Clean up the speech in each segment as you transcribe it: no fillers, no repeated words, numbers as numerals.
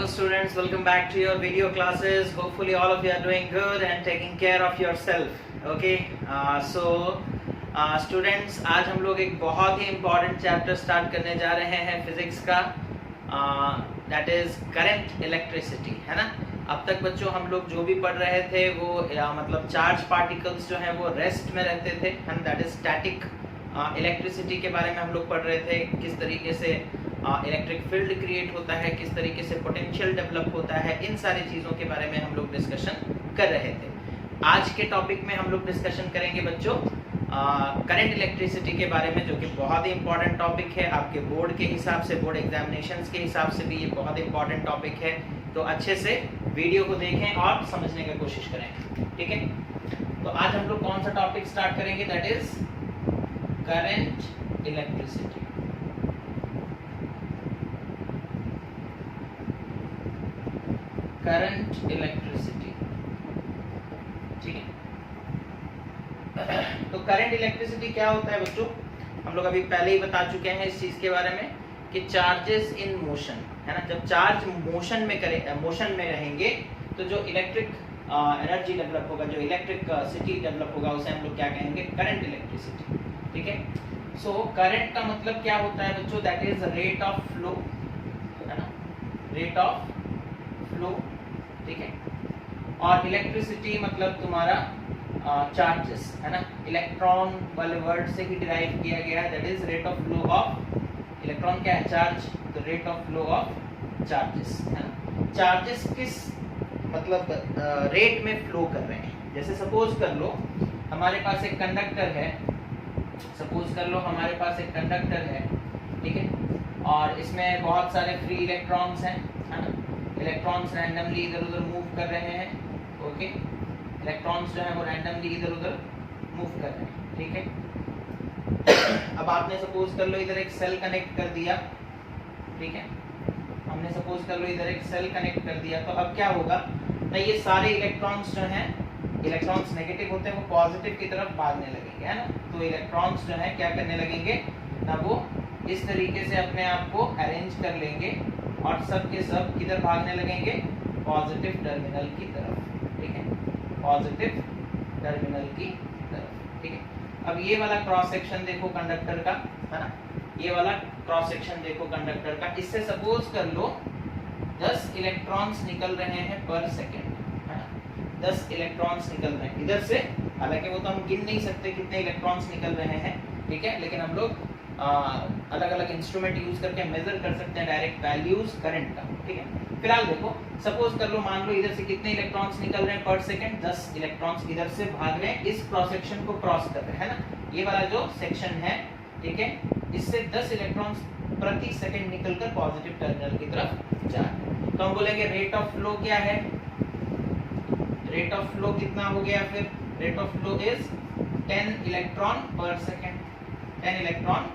Hello students, welcome back to your video classes. Hopefully all of you are doing good and taking care of yourself. Okay, students, आज हम लोग एक बहुत ही important chapter start करने जा रहे हैं physics का, that is current electricity, है ना। अब तक बच्चों हम लोग जो भी पढ़ रहे थे वो मतलब चार्ज पार्टिकल्स जो हैं वो रेस्ट में रहते थे, है, that is static इलेक्ट्रिसिटी के बारे में हम लोग पढ़ रहे थे, किस तरीके से इलेक्ट्रिक फील्ड क्रिएट होता है, किस तरीके से पोटेंशियल डेवलप होता है, इन सारी चीज़ों के बारे में हम लोग डिस्कशन कर रहे थे। आज के टॉपिक में हम लोग डिस्कशन करेंगे बच्चों करंट इलेक्ट्रिसिटी के बारे में, जो कि बहुत ही इंपॉर्टेंट टॉपिक है आपके बोर्ड के हिसाब से, बोर्ड एग्जामिनेशंस के हिसाब से भी ये बहुत इंपॉर्टेंट टॉपिक है। तो अच्छे से वीडियो को देखें और समझने की कोशिश करें, ठीक है। तो आज हम लोग कौन सा टॉपिक स्टार्ट करेंगे, that is current electricity. Current electricity, ठीक है। तो करंट इलेक्ट्रिसिटी क्या होता है बच्चों, हम लोग अभी पहले ही बता चुके हैं इस चीज के बारे में कि चार्जेस इन मोशन, है ना। जब चार्ज मोशन में रहेंगे तो जो इलेक्ट्रिक एनर्जी डेवलप होगा, जो इलेक्ट्रिक सिटी डेवलप होगा, उसे हम लोग क्या कहेंगे, करंट इलेक्ट्रिसिटी, ठीक है। सो करंट का मतलब क्या होता है बच्चों, that is rate of flow, है ना, रेट ऑफ फ्लो, ठीक है। और इलेक्ट्रिसिटी मतलब तुम्हारा चार्जेस, है ना, इलेक्ट्रॉन वाले वर्ड से ही डिराइव किया गया है, that is rate of flow of electron, क्या है, चार्ज, तो rate of flow of charges, है ना। चार्जेस किस मतलब रेट में फ्लो कर रहे हैं। जैसे सपोज कर लो हमारे पास एक कंडक्टर है, सपोज कर लो हमारे पास एक कंडक्टर है, ठीक है, और इसमें बहुत सारे फ्री इलेक्ट्रॉन्स हैं, है ना। इलेक्ट्रॉन्स रैंडमली इधर उधर मूव कर रहे हैं, ओके, इलेक्ट्रॉन्स जो है वो रैंडमली इधर उधर मूव कर रहे हैं, ठीक है। अब आपने सपोज कर लो इधर एक सेल कनेक्ट कर दिया, ठीक है, हमने सपोज कर लो इधर एक सेल कनेक्ट कर दिया, तो अब क्या होगा ना, ये सारे इलेक्ट्रॉन्स जो हैं, इलेक्ट्रॉन्स नेगेटिव होते हैं, वो पॉजिटिव की तरफ भागने लगेंगे, है ना। तो इलेक्ट्रॉन्स जो हैं क्या करने लगेंगे ना, वो इस तरीके से अपने आप को अरेंज कर लेंगे और सब के सब किधर भागने लगेंगे, पॉजिटिव टर्मिनल की तरफ, ठीक है, पॉजिटिव टर्मिनल की तरफ, ठीक है। अब ये वाला क्रॉस सेक्शन देखो कंडक्टर का, है ना, ये वाला क्रॉस सेक्शन देखो कंडक्टर का, इससे सपोज कर लो 10 इलेक्ट्रॉन्स निकल रहे हैं पर सेकेंड, है ना, 10 इलेक्ट्रॉन्स निकल रहे हैं इधर से, हालांकि वो तो हम गिन नहीं सकते कितने इलेक्ट्रॉन्स निकल रहे हैं, ठीक है, लेकिन हम लोग अलग अलग इंस्ट्रूमेंट यूज करके मेजर कर सकते हैं डायरेक्ट वैल्यूज करंट का, ठीक है। फिलहाल देखो सपोज कर लो, मान लो इधर से कितने इलेक्ट्रॉन्स निकल रहे हैं पर सेकंड, 10 इलेक्ट्रॉन्स इधर से भाग रहे हैं, इस क्रॉस सेक्शन को क्रॉस कर रहे हैं, है ना, ये वाला जो सेक्शन है, ठीक है, इससे 10 इलेक्ट्रॉन्स प्रति सेकंड निकलकर पॉजिटिव टर्मिनल की तरफ जा रहे हैं। तो हम बोलेंगे रेट ऑफ फ्लो क्या है, रेट ऑफ फ्लो कितना हो गया, फिर rate of flow is 10 electron पर सेकंड, 10 इलेक्ट्रॉन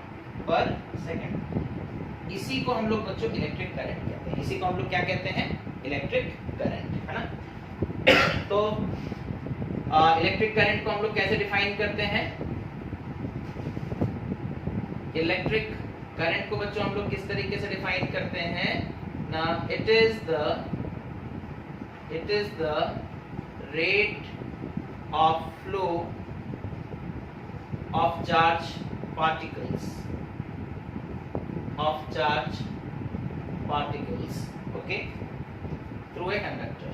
पर सेकंड। इसी को हम लोग बच्चों इलेक्ट्रिक करंट कहते हैं, इसी को हम लोग क्या कहते हैं, इलेक्ट्रिक करंट, है ना। तो इलेक्ट्रिक करंट को हम लोग कैसे डिफाइन करते हैं, इलेक्ट्रिक करंट को बच्चों हम लोग किस तरीके से डिफाइन करते हैं ना, it is the rate of flow of charge particles, okay, through a conductor,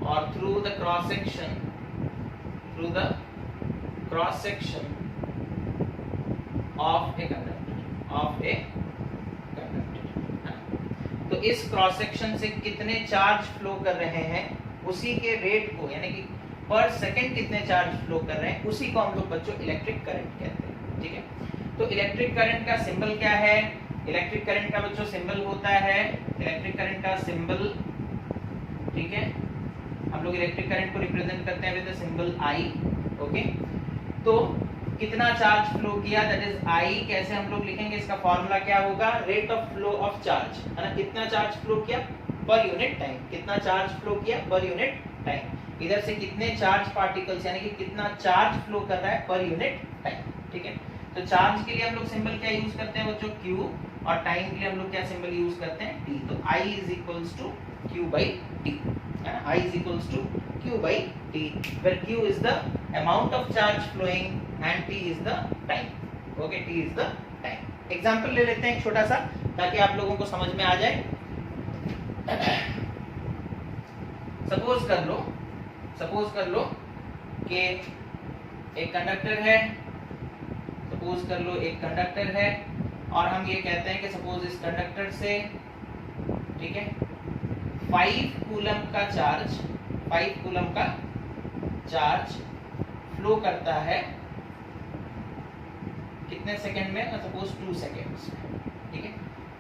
or through the cross section of a conductor, तो इस क्रॉस सेक्शन से कितने चार्ज फ्लो कर रहे हैं, उसी के रेट को, यानी कि पर सेकंड कितने चार्ज फ्लो कर रहे हैं, उसी को हम लोग बच्चों इलेक्ट्रिक करंट कहते हैं, ठीक है। तो इलेक्ट्रिक करंट का सिंबल क्या है, इलेक्ट्रिक करंट का बच्चों सिंबल होता है, इलेक्ट्रिक करंट का सिंबल, ठीक है, हम लोग इलेक्ट्रिक करंट को रिप्रेजेंट करते हैं with the symbol I, okay. तो कितना चार्ज फ्लो किया, दैट इज I, कैसे हम लोग लिखेंगे, इसका फॉर्मूला क्या होगा, rate of flow of charge, है ना, कितना चार्ज फ्लो किया पर यूनिट टाइम, कितना चार्ज फ्लो किया पर यूनिट टाइम, इधर से कितने चार्ज पार्टिकल्स, यानी कि कितना चार्ज फ्लो कर रहा है पर यूनिट टाइम, ठीक है। तो चार्ज के लिए हम लोग सिंबल क्या यूज करते हैं बच्चों, Q, और टाइम के लिए हम लोग क्या सिंबल यूज करते हैं, t। तो I is equals to q by T, है ना, I is equals to q by T, where q is the amount of charge flowing and t is the time. Okay, t is the time. Example ले लेते हैं एक छोटा सा, ताकि आप लोगों को समझ में आ जाए। सपोज कर लो कि एक कंडक्टर है, सपोज कर लो एक कंडक्टर है, और हम ये कहते हैं कि सपोज इस कंडक्टर से, ठीक है, 5 कूलम का चार्ज फ्लो करता है कितने सेकंड में, सपोज 2 सेकंड्स में, ठीक है,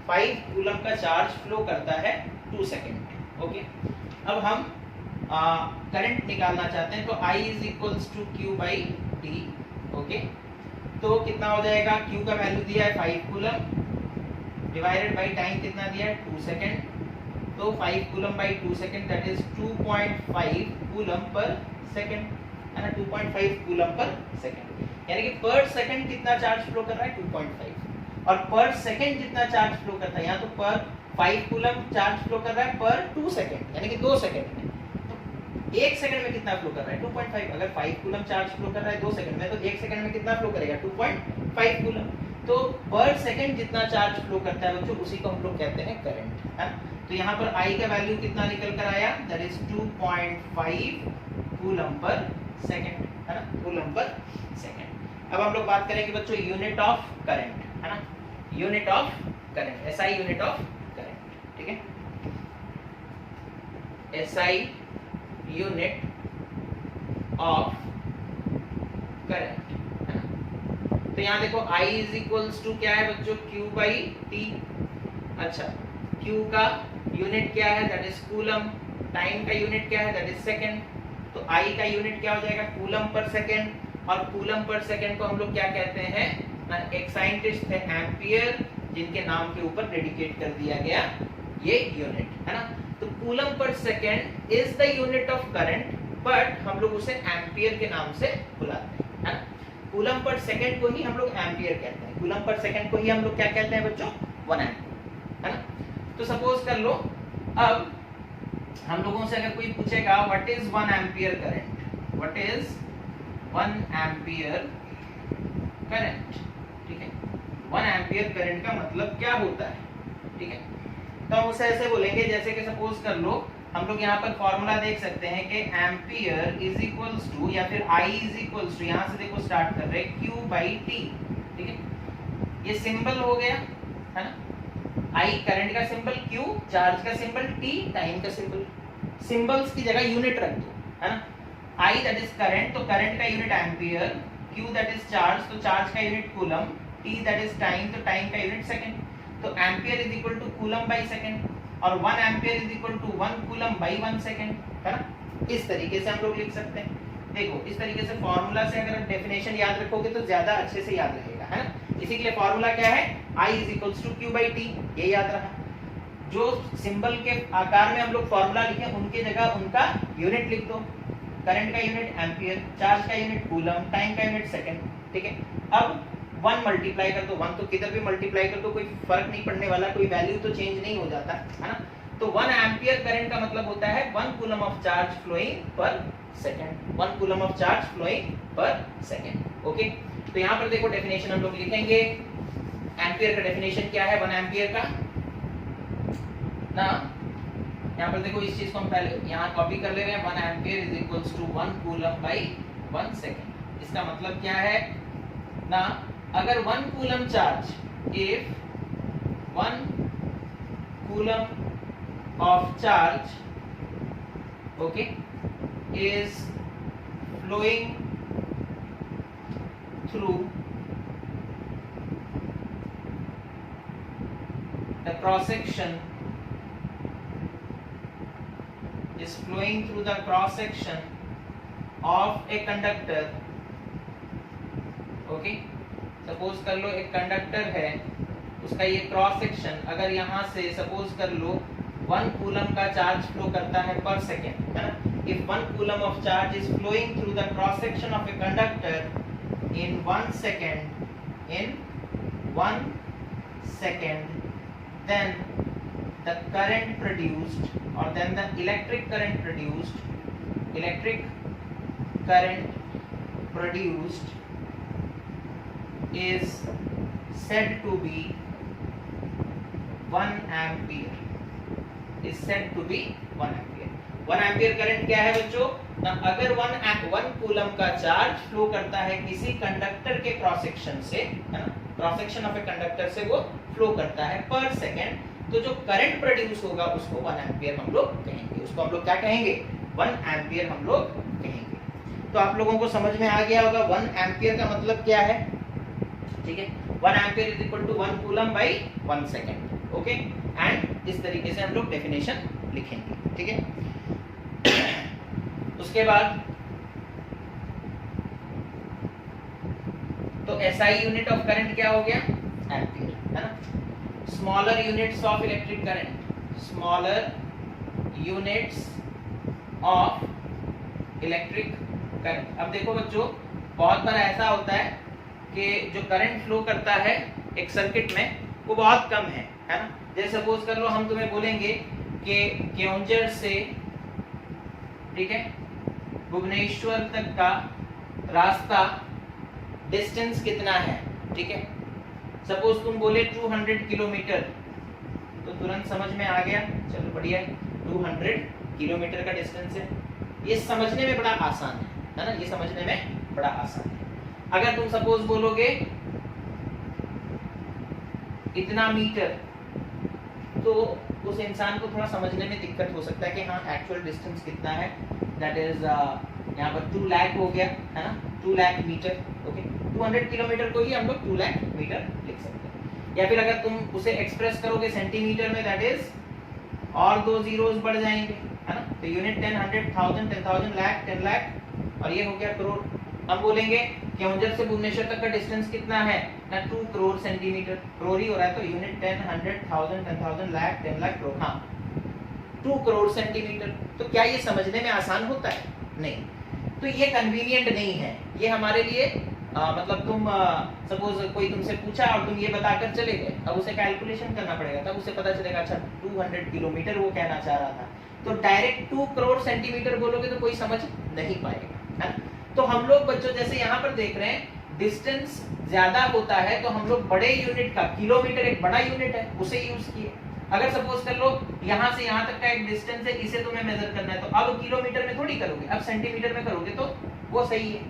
5 कूलम का चार्ज फ्लो करता है 2 सेकंड में। ओके, अब हम करंट निकालना चाहते हैं, तो I is equals to q by T. Okay, तो कितना हो जाएगा, q का वैल्यू दिया है 5 कूलम डिवाइडेड बाई टाइम कितना दिया है 2 सेकंड, तो 5 coulomb by 2 second that is 2.5 coulomb per second, है ना, 2.5 कूलम पर सेकंड, यानी कि पर सेकंड कितना चार्ज फ्लो कर रहा है 2.5, और पर सेकंड जितना चार्ज फ्लो करता है, यहाँ तो पर 5 कूलम चार्ज फ्लो कर रहा है पर 2 सेकंड, यानी कि 2 सेकंड में, तो 1 सेकंड में कितना फ्लो कर रहा है 2.5। अगर 5 कूलम चार्ज फ्लो कर रहा है 2 सेकंड में, तो 1 सेकंड में कितना फ्लो करेगा 2.5 कूलम। तो पर सेकंड जितना चार्ज फ्लो करता है बच्चों, उसी को हम लोग कहते हैं करंट, है ना। तो यहाँ पर I का वैल्यू कितना निकल कर आया, that is 2.5 coulomb per second, है ना, कूलम पर सेकंड। अब हम लोग बात करेंगे बच्चों यूनिट ऑफ करंट, है ना, unit of current, SI unit of current, ठीक है, SI यूनिट ऑफ करंट, है ना। तो यहाँ देखो I इज इक्वल्स टू क्या है बच्चों, Q बाई टी। अच्छा, Q का यूनिट क्या है, दैट इज कूलम, टाइम का यूनिट क्या है, दैट इज सेकंड, तो I का यूनिट क्या हो जाएगा कूलम पर सेकंड, और कूलम पर सेकंड को हम लोग क्या कहते हैं, एक साइंटिस्ट थे एम्पियर, जिनके नाम के ऊपर डेडिकेट कर दिया गया ये यूनिट, है ना। तो coulomb per second is the unit of current, but हम लोग उसे एम्पियर के नाम से बुलाते हैं, है ना। कूलम पर सेकंड को ही हम लोग एम्पियर कहते हैं, कूलम पर सेकंड को ही हम लोग क्या कहते हैं बच्चों, 1 एम्पियर, है ना। तो सपोज कर लो, अब हम लोगों से अगर कोई पूछेगा what is 1 ampere current, what is 1 ampere current, ठीक है, 1 एम्पियर करंट का मतलब क्या होता है, ठीक है। तो हम उसे ऐसे बोलेंगे, जैसे कि सपोज कर लो हम लोग यहाँ पर फॉर्मूला देख सकते हैं कि एम्पियर इज इक्वल्स टू, या फिर I इज इक्वल्स टू, यहाँ से देखो स्टार्ट कर रहे हैं Q बाई टी, ठीक है, ये सिंबल हो गया, है ना, I करंट का सिंबल, Q चार्ज का सिंबल, T टाइम का सिंबल, सिंबल्स की जगह यूनिट रख दो, है ना। I दैट इज करंट, तो करंट का unit ampere, Q that is charge, तो चार्ज का unit coulomb, T that is time, तो टाइम का यूनिट सेकंड, तो ampere is equal to coulomb by second, और 1 ampere is equal to 1 coulomb by 1 second, है ना। इस तरीके से हम लोग लिख सकते हैं। देखो इस तरीके से फॉर्मूला से अगर डेफिनेशन याद रखोगे तो ज्यादा अच्छे से याद रहेगा, है ना। इसी के लिए फॉर्मूला क्या है, I is equals to Q by T, ये याद रहा। जो सिंबल के आकार में हम लोग फॉर्मूला लिखे, उनके जगह उनका यूनिट लिख दो, करंट का यूनिट एम्पियर, चार्ज का यूनिट कूलम, टाइम का यूनिट सेकंड, ठीक है। अब 1 मल्टीप्लाई कर दो, 1 तो किधर भी मल्टीप्लाई कर दो कोई फर्क नहीं पड़ने वाला, कोई वैल्यू तो चेंज नहीं हो जाता, है ना। तो 1 एम्पियर करंट का मतलब होता है 1 coulomb of charge flowing per second, 1 coulomb of charge flowing per second. Okay, तो यहाँ पर देखो डेफिनेशन हम लोग लिखेंगे, एम्पियर का डेफिनेशन क्या है 1 एम्पियर का ना, यहाँ पर देखो इस चीज को हम पहले यहाँ कॉपी कर ले रहे हैं, 1 ampere is equals to 1 coulomb by 1 second. इसका मतलब क्या है ना, अगर 1 coulomb charge, if 1 coulomb of charge, okay, is flowing through the cross section, is flowing through the cross section of a conductor, okay, suppose कर लो एक conductor है, उसका ये क्रॉस सेक्शन, अगर यहाँ से सपोज कर लो 1 कूलम का चार्ज फ्लो करता है पर सेकेंड, है ना। If 1 coulomb of charge is flowing through the cross section of a conductor in 1 second, then the current produced, or then the electric current produced is said to be 1 ampere. is said to be 1 ampere. 1 ampere current क्या है बच्चों? अगर 1 coulomb का charge flow करता है किसी conductor के cross section से, है ना, cross section of a conductor से वो फ्लो करता है पर सेकंड, तो जो करंट प्रोड्यूस होगा उसको 1 एम्पियर हम लोग कहेंगे। उसको हम लोग क्या कहेंगे? 1 एम्पियर हम लोग कहेंगे। तो आप लोगों को समझ में आ गया होगा 1 एम्पियर का मतलब क्या है, ठीक है। 1 ampere is equal to 1 coulomb by 1 second, okay. And इस तरीके से हम लोग डेफिनेशन लिखेंगे, ठीक है। उसके बाद तो एसआई यूनिट ऑफ करंट क्या हो गया? एम्पियर, है ना। Smaller units of electric current, smaller units of electric current. अब देखो बच्चों, बहुत बार ऐसा होता है कि जो करंट फ्लो करता है एक सर्किट में वो बहुत कम है ना। जैसे सपोज कर लो हम तुम्हें बोलेंगे कि केओंझर से, ठीक है, भुवनेश्वर तक का रास्ता डिस्टेंस कितना है, ठीक है। सपोज तुम बोले 200 किलोमीटर, तो तुरंत समझ में आ गया, चलो बढ़िया है, 200 किलोमीटर का डिस्टेंस है। ये समझने में बड़ा आसान है ना, ये समझने में बड़ा आसान है। अगर तुम सपोज बोलोगे इतना मीटर, तो उस इंसान को थोड़ा समझने में दिक्कत हो सकता है कि हाँ एक्चुअल डिस्टेंस कितना है, दैट इज यहाँ पर 2 लाख हो गया, है ना, 2 लाख मीटर, ओके। 200 किलोमीटर को ही हम लोग 2 लाख मीटर लिख सकते हैं। या फिर अगर तुम उसे एक्सप्रेस करोगे सेंटीमीटर में, दैट इज और 2 जीरोस बढ़ जाएंगे, है ना। तो यूनिट 10, 100, 1000, 10,000, लाख, 10 लाख, और ये हो गया करोड़। हम बोलेंगे केओंझर से भुवनेश्वर तक का डिस्टेंस कितना है ना, 2 करोड़ सेंटीमीटर, करोड़ ही हो रहा है, तो यूनिट 10, 100, 1000, 10,000, लाख, 10 लाख, करोड़, हाँ 2 करोड़ सेंटीमीटर। तो क्या ये समझने में आसान होता है? नहीं। तो ये कन्वीनियंट नहीं है ये हमारे लिए। मतलब तुम सपोज कोई तुमसे पूछा और तुम ये बताकर चले गए, अब उसे कैलकुलेशन करना पड़ेगा, तब उसे पता चलेगा अच्छा 200 किलोमीटर वो कहना चाह रहा था। तो डायरेक्ट 2 करोड़ सेंटीमीटर बोलोगे तो कोई समझ नहीं पाएगा, है ना। तो हम लोग बच्चों जैसे यहाँ पर देख रहे हैं डिस्टेंस ज्यादा होता है तो हम लोग बड़े यूनिट का, किलोमीटर एक बड़ा यूनिट है, उसे यूज किए। अगर सपोज कर लो यहाँ से यहाँ तक का एक डिस्टेंस है, इसे तुम्हें मेजर करना है, तो अब किलोमीटर में थोड़ी करोगे, अब सेंटीमीटर में करोगे, तो वो सही है।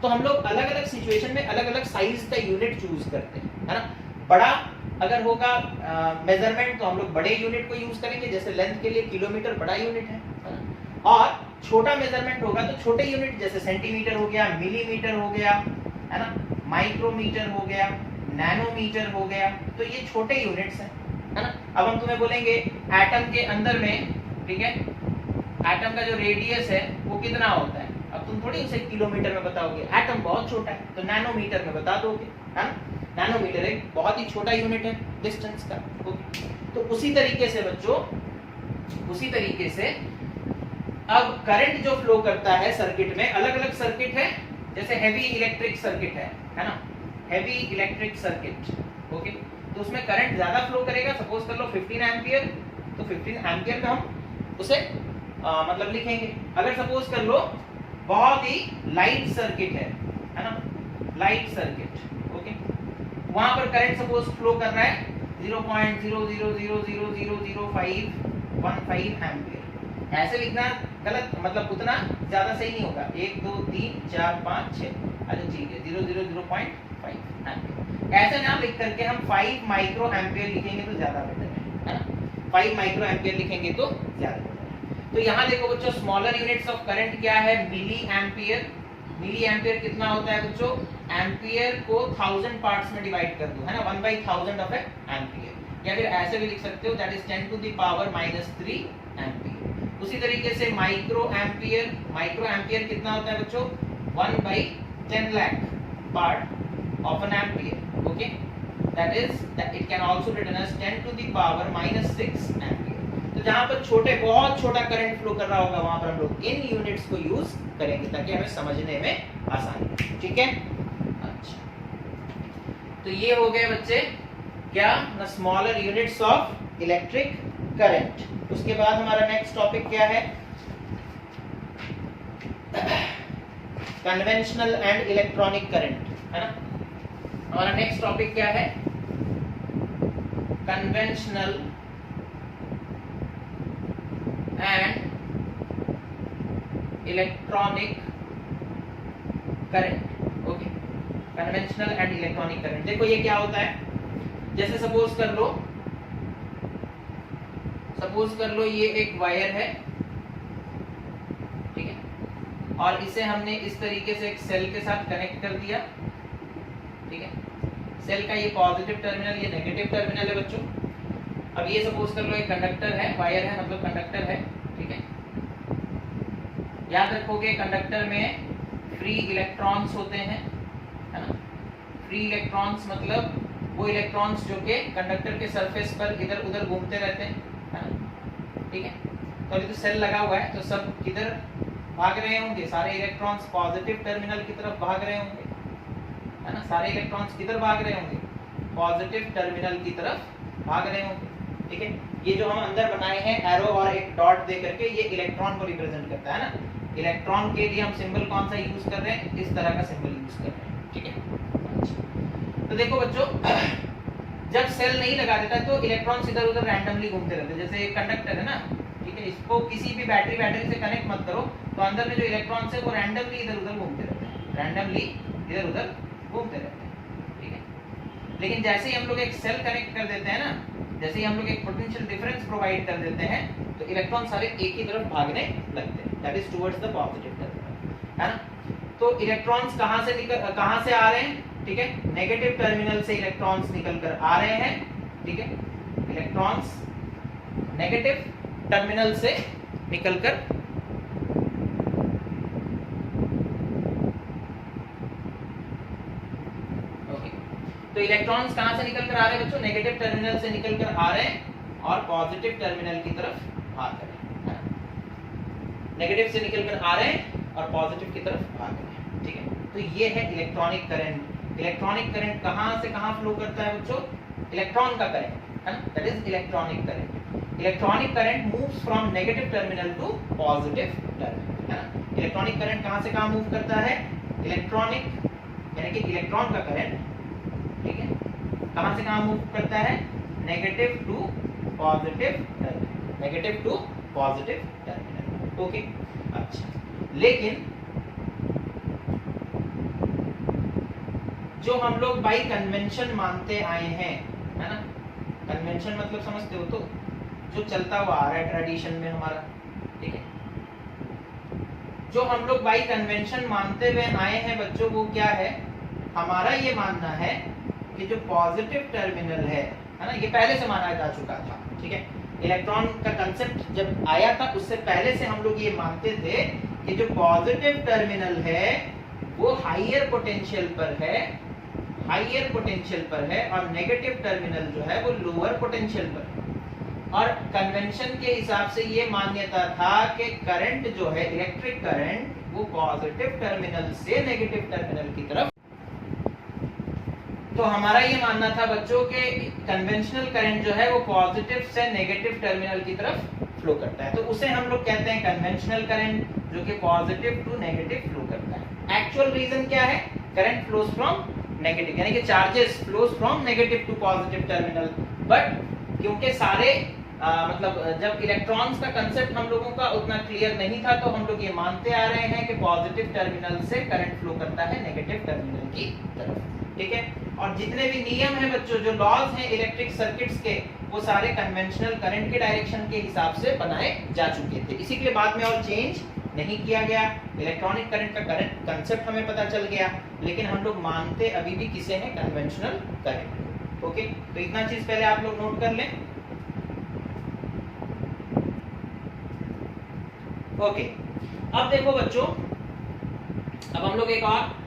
तो हम लोग अलग अलग सिचुएशन में अलग अलग साइज का यूनिट चूज करते हैं, है ना। बड़ा अगर होगा मेजरमेंट तो हम लोग बड़े यूनिट को यूज करेंगे, जैसे लेंथ के लिए किलोमीटर बड़ा यूनिट है ना? और छोटा मेजरमेंट होगा तो छोटे यूनिट जैसे सेंटीमीटर हो गया, मिलीमीटर हो गया, है ना, माइक्रोमीटर हो गया, नैनोमीटर हो गया, तो ये छोटे यूनिट्स हैं, है ना। अब हम तुम्हें बोलेंगे एटम के अंदर में, ठीक है, एटम का जो रेडियस है वो कितना होता है, अब तुम थोड़ी उसे किलोमीटर में बताओगे, एटम बहुत छोटा है तो नैनोमीटर में बता दोगे, है ना। नैनोमीटर एक बहुत ही छोटा यूनिट है डिस्टेंस का, ओके। तो उसी तरीके से बच्चों, उसी तरीके से अब करंट जो फ्लो करता है सर्किट में, अलग अलग सर्किट है, जैसे हैवी इलेक्ट्रिक सर्किट है ना, हैवी इलेक्ट्रिक सर्किट, ओके। तो उसमें करंट ज्यादा फ्लो करेगा, सपोज कर लो 15 एम्पियर, तो 15 एम्पियर का हम उसे मतलब लिखेंगे। अगर सपोज कर लो बहुत ही लाइट सर्किट है ना, लाइट सर्किट, ओके, वहां पर करंट सपोज फ्लो कर रहा है 0.000000515 एम्पियर। ऐसे लिखना गलत, मतलब उतना ज्यादा सही नहीं होगा, 1 2 3 4 5 6, अच्छा ठीक है, 0.5 एम्पियर। ऐसे नाम लिख करके हम 5 माइक्रो एम्पियर लिखेंगे तो ज्यादा बेटर है ना, 5 माइक्रो एम्पियर लिखेंगे तो ज्यादा बेटर है। तो यहाँ देखो बच्चों, स्मॉलर यूनिट्स ऑफ करंट क्या है, मिली एम्पियर। मिली एम्पियर कितना होता है बच्चों, एम्पियर को 1000 पार्ट्स में डिवाइड कर दो, है ना, 1/1000 ऑफ एम्पियर। या फिर ऐसे भी लिख सकते हो, that is 10 to the power -3 ampere. उसी तरीके से माइक्रो एम्पियर, माइक्रो एम्पियर कितना होता है बच्चों, 1/10 lakh part of an ampere, okay, that is that it can also written as 10 to the power -6 ampere. तो जहां पर छोटे, बहुत छोटा करंट फ्लो कर रहा होगा वहां पर हम लोग इन यूनिट्स को यूज करेंगे ताकि हमें समझने में आसानी हो, ठीक है। अच्छा, तो ये हो गए बच्चे क्या, the smaller units of electric current. उसके बाद हमारा नेक्स्ट टॉपिक क्या है, कन्वेंशनल एंड इलेक्ट्रॉनिक करंट, है ना। हमारा नेक्स्ट टॉपिक क्या है, conventional and electronic current. Okay, conventional and electronic current. देखो ये क्या होता है, जैसे सपोज कर लो ये एक वायर है, ठीक है, और इसे हमने इस तरीके से एक सेल के साथ कनेक्ट कर दिया, ठीक है। सेल का ये पॉजिटिव टर्मिनल, ये नेगेटिव टर्मिनल है बच्चों। अब ये सपोज कर लो एक कंडक्टर है, वायर है मतलब कंडक्टर है, ठीक है। याद रखोगे कंडक्टर में फ्री इलेक्ट्रॉन्स होते हैं, है ना। फ्री इलेक्ट्रॉन्स मतलब वो इलेक्ट्रॉन्स जो कि कंडक्टर के सरफेस पर इधर उधर घूमते रहते हैं, है ना, ठीक है। तो अभी तो सेल लगा हुआ है, तो सब किधर भाग रहे होंगे, सारे इलेक्ट्रॉन्स पॉजिटिव टर्मिनल की तरफ भाग रहे होंगे, है ना। सारे इलेक्ट्रॉन्स किधर भाग रहे होंगे, पॉजिटिव टर्मिनल की तरफ भाग रहे होंगे, ठीक है। ये जो हम अंदर बनाए हैं एरो और एक डॉट दे करके, ये इलेक्ट्रॉन को रिप्रेजेंट करता है ना। इलेक्ट्रॉन के लिए हम सिंबल कौन सा यूज कर रहे हैं, इस तरह का सिंबल यूज कर रहे हैं, ठीक है। तो देखो बच्चों, जब सेल नहीं लगा देता तो इलेक्ट्रॉन्स इधर उधर रैंडमली घूमते रहते हैं। जैसे एक कंडक्टर है ना, ठीक है, इसको किसी भी बैटरी से कनेक्ट मत करो, तो अंदर में जो इलेक्ट्रॉन्स है वो रैंडमली इधर उधर घूमते रहते हैं, रैंडमली इधर उधर घूमते रहते हैं, ठीक है। लेकिन जैसे ही हम लोग एक सेल कनेक्ट कर देते हैं ना, जैसे ही हम लोग एक पोटेंशियल डिफरेंस प्रोवाइड कर देते हैं, तो इलेक्ट्रॉन सारे एक ही तरफ भागने लगते हैं, that is towards the positive terminal, है ना। तो इलेक्ट्रॉन्स कहां से आ रहे हैं, ठीक है, नेगेटिव टर्मिनल से इलेक्ट्रॉन्स निकलकर आ रहे हैं, ठीक है। इलेक्ट्रॉन्स नेगेटिव टर्मिनल से निकलकर तो इलेक्ट्रॉन्स कहां से निकलकर आ रहे हैं बच्चों, नेगेटिव टर्मिनल से निकलकर आ रहे हैं और पॉजिटिव टर्मिनल की तरफ भाग रहे हैं, नेगेटिव से निकलकर आ रहे हैं और पॉजिटिव की तरफ भाग रहे हैं, ठीक है। तो ये है इलेक्ट्रॉनिक करंट। इलेक्ट्रॉनिक करंट कहां से कहां फ्लो करता है बच्चों, इलेक्ट्रॉन का करंट, है ना, that is electronic current. Electronic current moves from negative terminal to positive terminal, है ना। इलेक्ट्रॉनिक करंट कहां से कहां मूव करता है, इलेक्ट्रॉनिक यानी कि इलेक्ट्रॉन का करंट, ठीक है, कहां से कहां मूव करता है, negative to positive terminal, negative to positive terminal, okay. अच्छा, लेकिन जो हम लोग बाई कन्वेंशन मानते आए हैं, है ना, कन्वेंशन मतलब समझते हो, तो जो चलता हुआ आ रहा है ट्रेडिशन में हमारा, ठीक है, जो हम लोग बाई कन्वेंशन मानते हुए आए हैं बच्चों, वो क्या है, हमारा ये मानना है कि जो पॉजिटिव टर्मिनल है ना, ये पहले से माना जा चुका था, ठीक है। इलेक्ट्रॉन का कंसेप्ट जब आया था उससे पहले से हम लोग ये मानते थे कि जो पॉजिटिव टर्मिनल है वो हाईयर पोटेंशियल पर है, हाईयर पोटेंशियल पर है, और नेगेटिव टर्मिनल जो है वो लोअर पोटेंशियल पर है। और कन्वेंशन के हिसाब से ये मान्यता था कि करंट जो है, इलेक्ट्रिक करंट, वो पॉजिटिव टर्मिनल से नेगेटिव टर्मिनल की तरफ। तो हमारा ये मानना था बच्चों कि कन्वेंशनल करंट जो है वो पॉजिटिव से नेगेटिव टर्मिनल की तरफ फ्लो करता है, तो उसे हम लोग कहते हैं कन्वेंशनल करंट, जो कि पॉजिटिव टू नेगेटिव फ्लो करता है। एक्चुअल रीजन क्या है, करंट फ्लोज फ्रॉम नेगेटिव, यानी कि charges flows from negative to positive terminal, but क्योंकि सारे मतलब जब इलेक्ट्रॉन्स का कंसेप्ट हम लोगों का उतना क्लियर नहीं था, तो हम लोग ये मानते आ रहे हैं कि पॉजिटिव टर्मिनल से करंट फ्लो करता है नेगेटिव टर्मिनल की तरफ, ठीक है। और जितने भी नियम हैं बच्चों, जो लॉज हैं इलेक्ट्रिक सर्किट्स के, वो सारे कन्वेंशनल करंट के डायरेक्शन के हिसाब से बनाए जा चुके थे, इसी के लिए बाद में और चेंज नहीं किया गया। इलेक्ट्रॉनिक करंट का करंट कंसेप्ट हमें पता चल गया, लेकिन हम लोग मानते अभी भी किसे हैं, कन्वेंशनल करंट, ओके। तो इतना चीज पहले आप लोग नोट कर लें, ओके। अब देखो बच्चों, अब हम लोग एक और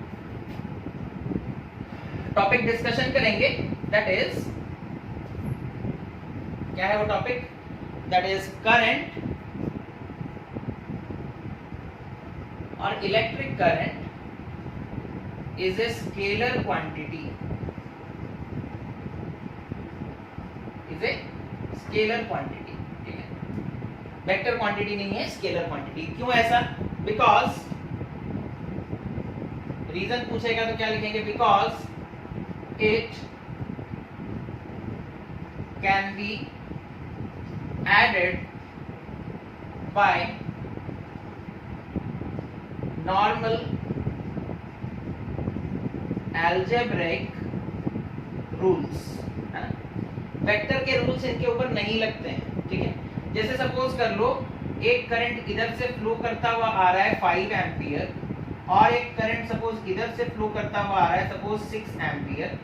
टॉपिक डिस्कशन करेंगे, दैट इज, क्या है वो टॉपिक, दैट इज करंट और electric current is a scalar quantity is a scalar quantity, ठीक है, वेक्टर क्वांटिटी नहीं है, स्केलर क्वांटिटी। क्यों ऐसा? बिकॉज रीजन पूछेगा तो क्या लिखेंगे? Because it can be added by normal algebraic rules, है ना? वेक्टर के रूल्स इनके ऊपर नहीं लगते हैं, ठीक है। जैसे सपोज कर लो एक करंट इधर से फ्लो करता हुआ आ रहा है 5 एम्पियर और एक करंट सपोज इधर से फ्लो करता हुआ आ रहा है सपोज 6 एम्पियर,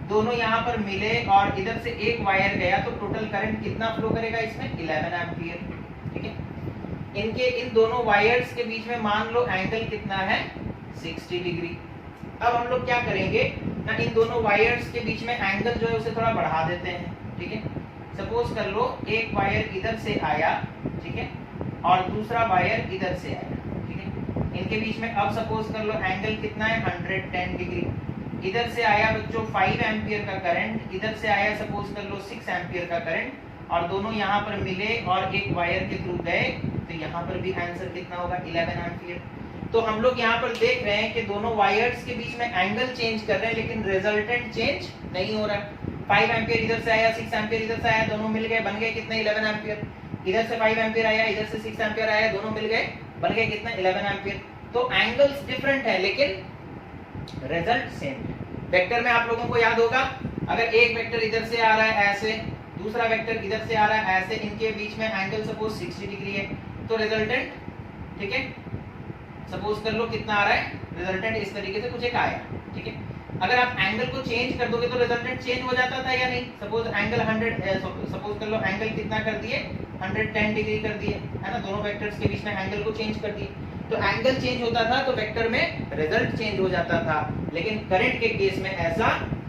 दोनों यहाँ पर मिले और इधर से एक वायर गया तो टोटल करंट कितना फ्लो करेगा इसमें? 11 एम्पियर, ठीक है। इनके इन दोनों वायर्स के बीच में मान लो एंगल कितना है? 60 डिग्री। अब हम लोग क्या करेंगे ना, इन दोनों वायर्स के बीच में एंगल जो है उसे थोड़ा बढ़ा देते हैं, ठीक है। सपोज कर लो एक वायर इधर से आया, ठीक है, और दूसरा वायर इधर से आया, ठीक है। इनके बीच में अब सपोज कर लो एंगल कितना है? 110 डिग्री। इधर से आया बच्चों 5 एम्पियर का करंट, इधर से आया सपोज कर लो 6 एम्पियर का करंट और दोनों यहाँ पर मिले और एक वायर के थ्रू गए, तो यहाँ पर भी आंसर कितना होगा? 11 एम्पियर। तो हम लोग यहाँ पर देख रहे हैं कि दोनों वायर्स के बीच में एंगल चेंज कर रहे हैं लेकिन रिजल्टेंट चेंज नहीं हो रहा है। 5 एम्पियर इधर से आया, 6 एम्पियर इधर से आया, दोनों मिल गए, बन गए कितने? 11 एम्पियर। इधर से 5 एम्पियर आया, इधर से 6 एम्पियर आया, दोनों मिल गए, बन गए कितना? 11 एम्पियर। तो एंगल्स डिफरेंट है लेकिन रिजल्ट सेम है। वेक्टर में आप लोगों को याद होगा, अगर एक वेक्टर इधर से आ रहा है ऐसे, दूसरा वेक्टर इधर से आ रहा है ऐसे, इनके बीच में एंगल सपोज 60 डिग्री है, तो रिजल्टेंट, ठीक है, सपोज कर लो कितना आ रहा है? रिजल्टेंट इस तरीके से कुछ एक आया, ठीक है। अगर आप एंगल को चेंज कर दोगे तो रिजल्टेंट चेंज हो जाता था या नहीं? सपोज एंगल 100, सपोज कर लो एंगल कितना कर दिए? 110 डिग्री कर दिए, है ना? दोनों वेक्टर्स के बीच में एंगल को चेंज कर दिए, तो एंगल चेंज होता था तो वेक्टर में रिजल्ट चेंज हो जाता था। लेकिन करंट के केस में ऐसा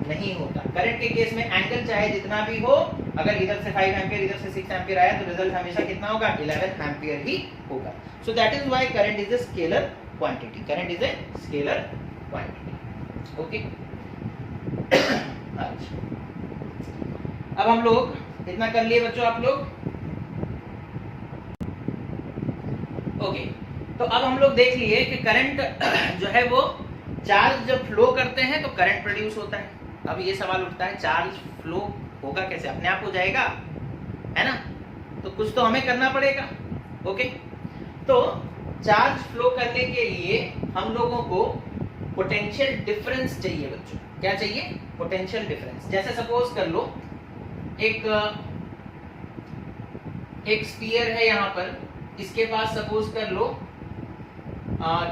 नहीं होता। करंट के केस में एंगल चाहे जितना भी हो, अगर इधर से 5 एम्पियर इधर से 6 एम्पियर आया तो रिजल्ट हमेशा कितना होगा? 11 एम्पियर ही होगा। So that is why current is a scalar quantity. Current is a scalar quantity, okay. अच्छा, अब हम लोग इतना कर लिए बच्चों आप लोग, ओके। तो अब हम लोग देख लिए कि करंट जो है वो चार्ज जब फ्लो करते हैं तो करंट प्रोड्यूस होता है। अब ये सवाल उठता है चार्ज फ्लो होगा कैसे? अपने आप हो जाएगा, है ना? तो कुछ तो हमें करना पड़ेगा, ओके। तो चार्ज फ्लो करने के लिए हम लोगों को पोटेंशियल डिफरेंस चाहिए बच्चों। क्या चाहिए? Potential difference. जैसे सपोज कर लो एक स्फीयर है यहाँ पर, इसके पास सपोज कर लो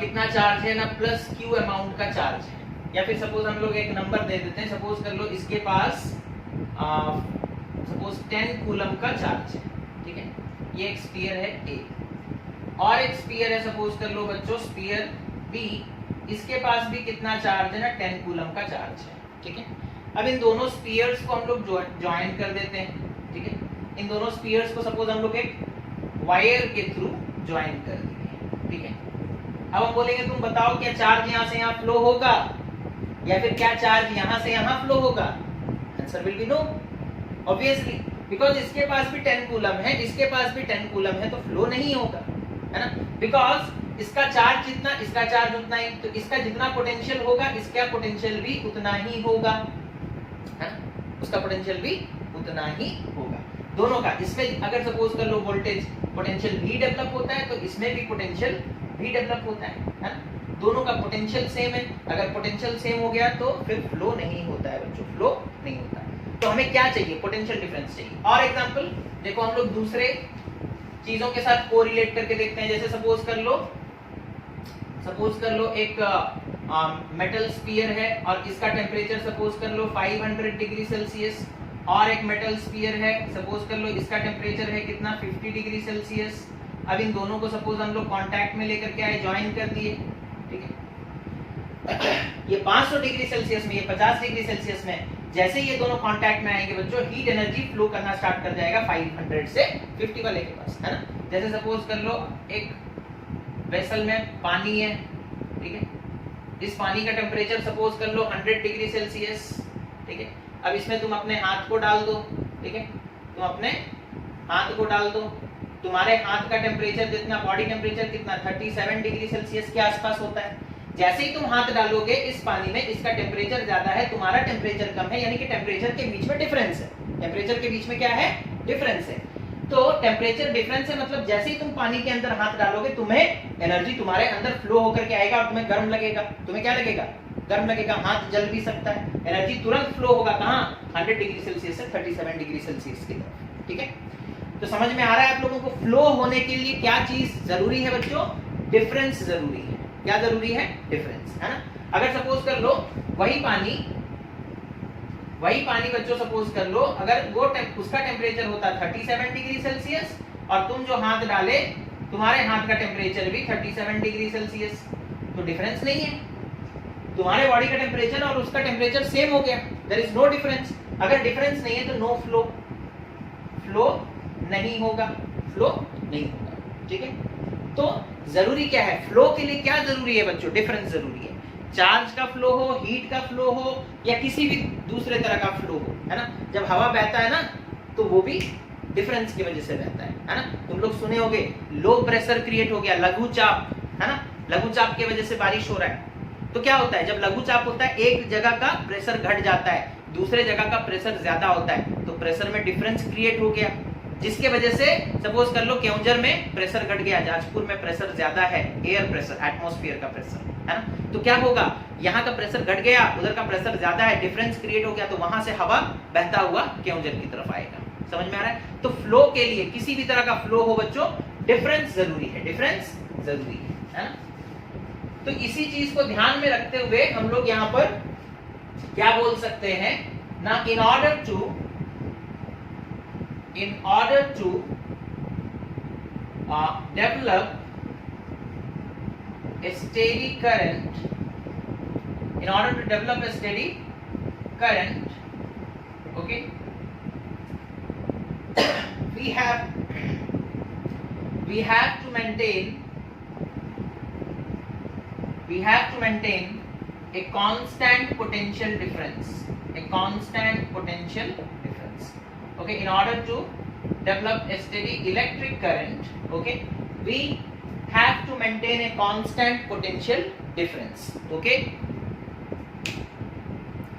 कितना चार्ज है ना, प्लस क्यू अमाउंट का चार्ज है। या फिर सपोज हम लोग एक नंबर दे देते हैं, सपोज कर लो इसके पास सपोज 10 कूलम का चार्ज है, ठीक है। ये एक स्फीयर है ए, और एक स्फीयर है सपोज कर लो बच्चों स्फीयर बी, इसके पास भी कितना चार्ज है ना, 10 कूलम का चार्ज है, ठीक है। अब इन दोनों स्फीयर्स को हम लोग ज्वाइन कर देते हैं, ठीक है। इन दोनों स्फीयर्स को सपोज हम लोग एक वायर के थ्रू ज्वाइन कर दिए, ठीक है। अब हम बोलेंगे तुम बताओ क्या चार्ज यहाँ से यहाँ फ्लो होगा या फिर क्या चार्ज यहाँ से यहाँ फ्लो होगा? Answer will be no, obviously, because इसके पास भी 10 कूलम है, इसके पास भी 10 कूलम है, तो फ्लो नहीं होगा, है ना। बिकॉज इसका चार्ज जितना, इसका चार्ज उतना ही, तो इसका जितना पोटेंशियल होगा इसका पोटेंशियल भी उतना ही होगा, है ना। उसका पोटेंशियल भी उतना ही होगा दोनों का। इसमें अगर सपोज कर लो वोल्टेज पोटेंशियल भी डेवलप होता है तो इसमें भी पोटेंशियल भी डेवलप होता है ना। दोनों का पोटेंशियल सेम है। अगर पोटेंशियल सेम हो गया तो फिर फ्लो नहीं होता है बच्चों, फ्लो नहीं होता। तो हमें क्या चाहिए? पोटेंशियल डिफरेंस चाहिए। और एग्जांपल देखो, हम लोग दूसरे चीजों के साथ कोरिलेट करके देखते हैं। जैसे सपोज कर लो एक मेटल स्फीयर है और इसका टेम्परेचर सपोज कर लो 500 डिग्री सेल्सियस, और एक मेटल स्फीयर है सपोज कर लो इसका टेम्परेचर है कितना, 50 डिग्री सेल्सियस। अब इन दोनों को सपोज हम लोग कांटेक्ट में लेकर के आए, ज्वाइन कर दिए, ठीक है। ये 500 डिग्री सेल्सियस में, ये 50 डिग्री सेल्सियस में, जैसे ये दोनों कांटेक्ट में आएंगे बच्चों, हीट एनर्जी फ्लो करना स्टार्ट कर जाएगा 500 से 50 वाले के पास, है ना। जैसे सपोज कर लो एक वेसल में पानी है, ठीक है। इस पानी का टेम्परेचर सपोज कर लो 100 डिग्री सेल्सियस, ठीक है। अब इसमें तुम अपने हाथ को डाल दो, ठीक है। तुम अपने हाथ को डाल दो, तुम्हारे हाथ का टेम्परेचर जितना, बॉडी टेम्परेचर कितना 37 डिग्री सेल्सियस के आसपास होता है। जैसे ही तुम हाथ डालोगे इस पानी में, इसका टेम्परेचर ज्यादा है, तुम्हारा टेम्परेचर कम है, यानी कि टेम्परेचर के बीच में डिफरेंस है। टेम्परेचर के बीच में क्या है? डिफरेंस है। तो टेम्परेचर डिफरेंस है मतलब जैसे ही तुम पानी के अंदर हाथ डालोगे तुम्हें एनर्जी तुम्हारे अंदर फ्लो होकर के आएगा और तुम्हें गर्म लगेगा। तुम्हें क्या लगेगा? गर्म लगेगा, हाथ जल भी सकता है। एनर्जी तुरंत फ्लो होगा कहां? 100 डिग्री सेल्सियस से 37 डिग्री सेल्सियस की तरफ। ठीक है, तो समझ में आ रहा है आप लोगों को फ्लो होने के लिए क्या चीज जरूरी है बच्चों? डिफरेंस जरूरी है। क्या जरूरी है? डिफरेंस, है ना। अगर सपोज कर लो वही पानी बच्चों सपोज कर लो अगर वो उसका टेम्परेचर होता 37 डिग्री सेल्सियस और तुम जो हाथ डाले तुम्हारे हाथ का टेम्परेचर भी 37 डिग्री सेल्सियस, तो डिफरेंस नहीं है। तुम्हारे बॉडी का टेम्परेचर और उसका टेम्परेचर सेम हो गया, देयर इज नो डिफरेंस। अगर डिफरेंस नहीं है तो नो फ्लो, फ्लो नहीं होगा, फ्लो नहीं होगा। ठीक है, तो जरूरी क्या है? फ्लो के लिए क्या जरूरी है बच्चों? डिफरेंस जरूरी है। चार्ज का फ्लो हो, हीट का फ्लो हो या किसी भी दूसरे तरह का फ्लो हो, है ना। जब हवा बहता है ना तो वो भी डिफरेंस की वजह से बहता है ना। तुम लोग सुने होंगे लो प्रेशर क्रिएट हो गया, लघु चाप, है ना। लघु चाप की वजह से बारिश हो रहा है तो क्या होता है? जब लघु चाप होता है एक जगह का प्रेशर घट जाता है, दूसरे जगह का प्रेशर ज्यादा होता है, तो प्रेशर में डिफरेंस क्रिएट हो गया, जिसके वजह से सपोज कर लो केओंझर में प्रेशर घट गया, जाजपुर में प्रेशर ज्यादा है, एयर प्रेशर, एटमॉस्फेयर का प्रेशर, है ना। तो क्या होगा? यहाँ का प्रेशर घट गया, उधर का प्रेशर ज्यादा है, डिफरेंस क्रिएट हो गया, तो वहां से हवा बहता हुआ केओंझर की तरफ आएगा। समझ में आ रहा है? तो फ्लो के लिए, किसी भी तरह का फ्लो हो बच्चों, डिफरेंस जरूरी है, डिफरेंस जरूरी है ना। तो इसी चीज को ध्यान में रखते हुए हम लोग यहाँ पर क्या बोल सकते हैं ना, in order to develop a steady current, in order to develop a steady current, okay, we have to maintain a constant potential difference, okay. In order to develop a steady electric current, okay, we have to maintain a constant potential difference, okay.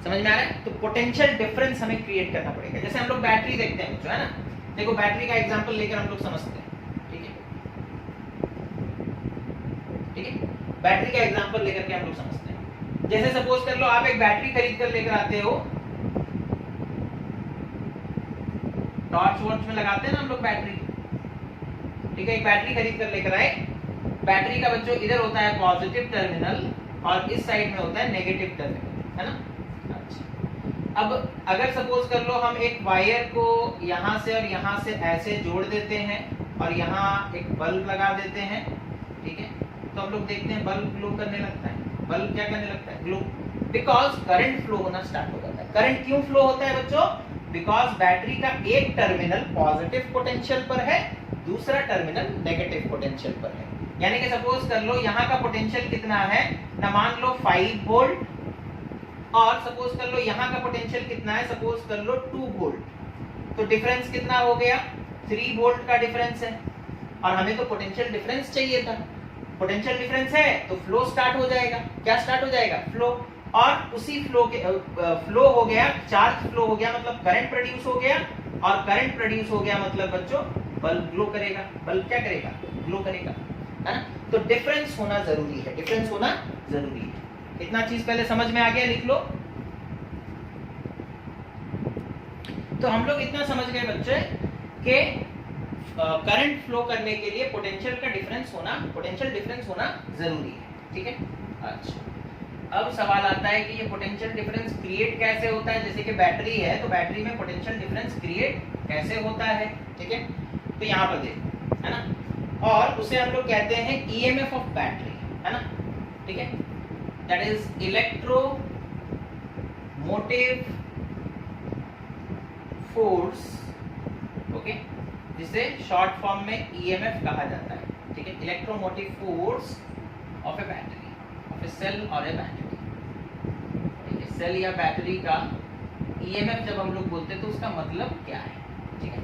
समझ में आ रहा है? तो potential difference हमें create करना पड़ेगा। जैसे हम लोग बैटरी देखते हैं बच्चों, है ना। देखो बैटरी का एग्जांपल लेकर हम लोग समझते हैं, ठीक है, बैटरी का एग्जांपल लेकर के हम लोग समझते हैं। जैसे सपोज कर लो आप एक बैटरी खरीद कर लेकर आते हो, टॉर्च वॉर्च में लगाते हैं ना हम लोग बैटरी, ठीक है। एक बैटरी खरीद कर लेकर आए, बैटरी का बच्चों इधर होता है पॉजिटिव टर्मिनल और इस साइड में होता है नेगेटिव टर्मिनल, है ना। अच्छा, अब अगर सपोज कर लो हम एक वायर को यहाँ से और यहाँ से ऐसे जोड़ देते हैं और यहाँ एक बल्ब लगा देते हैं, ठीक है, तो हम लोग देखते हैं बल्ब ग्लो करने लगता है। बल्ब क्या करने लगता है? ग्लो, बिकॉज करंट फ्लो होना स्टार्ट हो जाता है। करंट क्यों फ्लो होता है बच्चों? बिकॉज बैटरी का एक टर्मिनल पॉजिटिव पोटेंशियल पर है, दूसरा टर्मिनल नेगेटिव पोटेंशियल पर है। यानी कि सपोज कर लो यहाँ का पोटेंशियल कितना है ना, मान लो 5 वोल्ट, और सपोज कर लो यहाँ का पोटेंशियल कितना है, सपोज कर लो 2 वोल्ट, तो डिफरेंस कितना हो गया? 3 वोल्ट का डिफरेंस है, और हमें तो पोटेंशियल डिफरेंस चाहिए था। पोटेंशियल डिफरेंस है तो फ्लो स्टार्ट हो जाएगा। क्या स्टार्ट हो जाएगा? फ्लो। और उसी फ्लो के फ्लो हो गया, चार्ज फ्लो हो गया मतलब करंट प्रोड्यूस हो गया, और करंट प्रोड्यूस हो गया मतलब बच्चों बल्ब ग्लो करेगा। बल्ब क्या करेगा? ग्लो करेगा, है ना। तो डिफरेंस होना जरूरी है, डिफरेंस होना जरूरी है। इतना चीज पहले समझ में आ गया, लिख लो। तो हम लोग इतना समझ गए बच्चे कि करंट फ्लो करने के लिए पोटेंशियल डिफरेंस होना जरूरी है, ठीक है। अच्छा, अब सवाल आता है कि ये पोटेंशियल डिफरेंस क्रिएट कैसे होता है। जैसे कि बैटरी है तो बैटरी में पोटेंशियल डिफरेंस क्रिएट कैसे होता है, ठीक है। तो यहाँ पर देखो, है ना, और उसे हम लोग कहते हैं ईएमएफ ऑफ बैटरी, है ना, ठीक है। That is electromotive force, okay, जिसे शॉर्ट फॉर्म में ईएमएफ कहा जाता है, ठीक है। Electromotive force of a battery, of a cell और ए बैटरी, ठीक है। सेल या बैटरी का ईएमएफ जब हम लोग बोलते हैं तो उसका मतलब क्या है, ठीक है।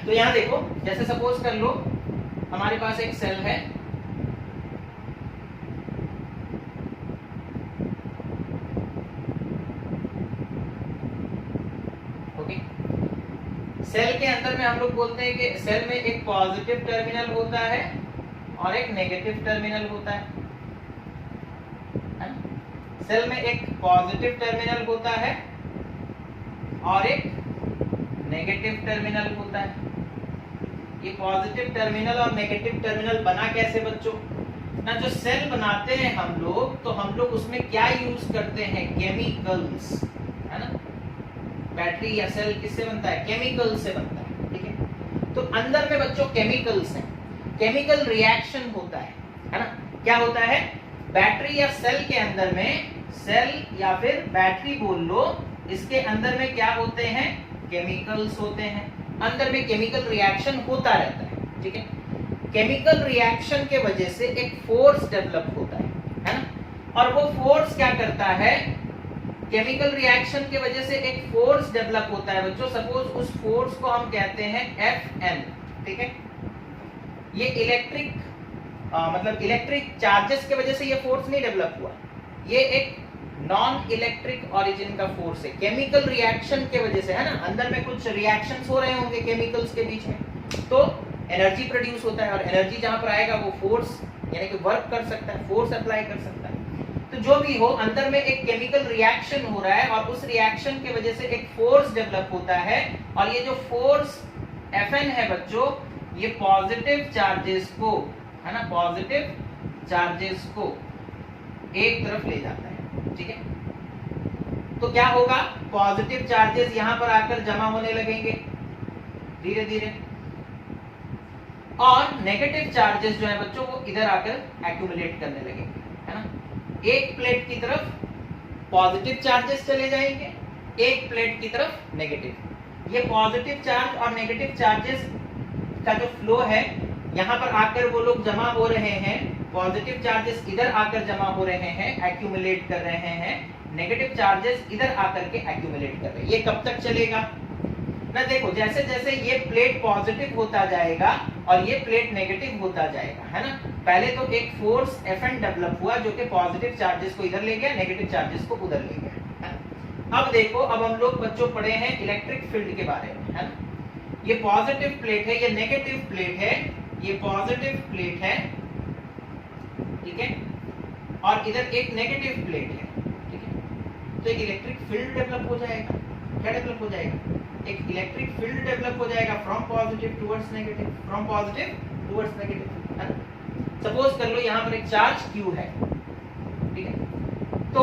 तो यहाँ देखो, जैसे सपोज कर लो हमारे पास एक सेल है, ओके। सेल के अंदर में हम लोग बोलते हैं कि सेल में एक पॉजिटिव टर्मिनल होता है और एक नेगेटिव टर्मिनल होता है। सेल में एक पॉजिटिव टर्मिनल होता है और एक नेगेटिव टर्मिनल होता है। ये पॉजिटिव टर्मिनल और नेगेटिव टर्मिनल बना कैसे बच्चों? ना जो सेल बनाते हैं हम लोग, तो हम लोग उसमें क्या यूज करते हैं? केमिकल्स, है ना। बैटरी या सेल किससे बनता है? केमिकल से बनता है, ठीक है। तो अंदर में बच्चों केमिकल्स हैं, केमिकल रिएक्शन होता है ना। क्या होता है? बैटरी या सेल के अंदर में, सेल या फिर बैटरी बोल लो, इसके अंदर में क्या होते हैं? केमिकल्स होते हैं। अंदर में केमिकल रिएक्शन होता रहता है, ठीक है। केमिकल रिएक्शन के वजह से एक फोर्स डेवलप होता है ना। और वो फोर्स क्या करता है? केमिकल रिएक्शन के वजह से एक फोर्स डेवलप होता है बच्चों। सपोज उस फोर्स को हम कहते हैं Fn, ठीक है। ये इलेक्ट्रिक मतलब इलेक्ट्रिक चार्जेस के वजह से ये फोर्स नहीं डेवलप हुआ, ये एक नॉन इलेक्ट्रिक ओरिजिन का फोर्स है। केमिकल रिएक्शन के वजह से, है ना, अंदर में कुछ रिएक्शंस हो रहे होंगे केमिकल्स के बीच में, तो एनर्जी प्रोड्यूस होता है। और एनर्जी जहां पर आएगा वो फोर्स यानी कि वर्क कर सकता है, फोर्स अप्लाई कर सकता है। तो जो भी हो, अंदर में एक केमिकल रिएक्शन हो रहा है और उस रिएक्शन की वजह से एक फोर्स डेवलप होता है। और ये जो फोर्स Fn है बच्चों, ये पॉजिटिव चार्जेस को, है ना, पॉजिटिव चार्जेस को एक तरफ ले जाता है, ठीक है। तो क्या होगा? पॉजिटिव चार्जेस यहां पर आकर जमा होने लगेंगे धीरे धीरे, और नेगेटिव चार्जेस जो है बच्चों वो इधर आकर एक्यूमुलेट करने लगेंगे, है ना। एक प्लेट की तरफ पॉजिटिव चार्जेस चले जाएंगे, एक प्लेट की तरफ नेगेटिव। ये पॉजिटिव चार्ज और नेगेटिव चार्जेस का जो फ्लो है, यहाँ पर आकर वो लोग जमा हो रहे हैं। पॉजिटिव चार्जेस इधर आकर जमा हो रहे हैं, एक्यूमुलेट कर रहे हैं। नेगेटिव चार्जेस इधर आकर के एक्यूमुलेट कर रहे हैं। ये कब तक चलेगा ना? देखो, जैसे जैसे ये प्लेट पॉजिटिव होता जाएगा और ये प्लेट नेगेटिव होता जाएगा, है ना। पहले तो एक फोर्स Fn डेवलप हुआ जो कि पॉजिटिव चार्जेस को इधर ले गया, नेगेटिव चार्जेस को उधर ले गया, है ना। अब देखो, अब हम लोग बच्चों पढ़े हैं इलेक्ट्रिक फील्ड के बारे में, है ना। ये पॉजिटिव प्लेट है, ये नेगेटिव प्लेट है, ये पॉजिटिव प्लेट है, ठीक है, और इधर एक नेगेटिव प्लेट है, ठीक है। तो एक इलेक्ट्रिक फील्ड डेवलप हो जाएगा। क्या डेवलप हो जाएगा? एक इलेक्ट्रिक फील्ड डेवलप हो जाएगा from positive towards negative, from positive towards negative, है ना। सपोज कर लो यहाँ पर एक चार्ज Q है, ठीक है। तो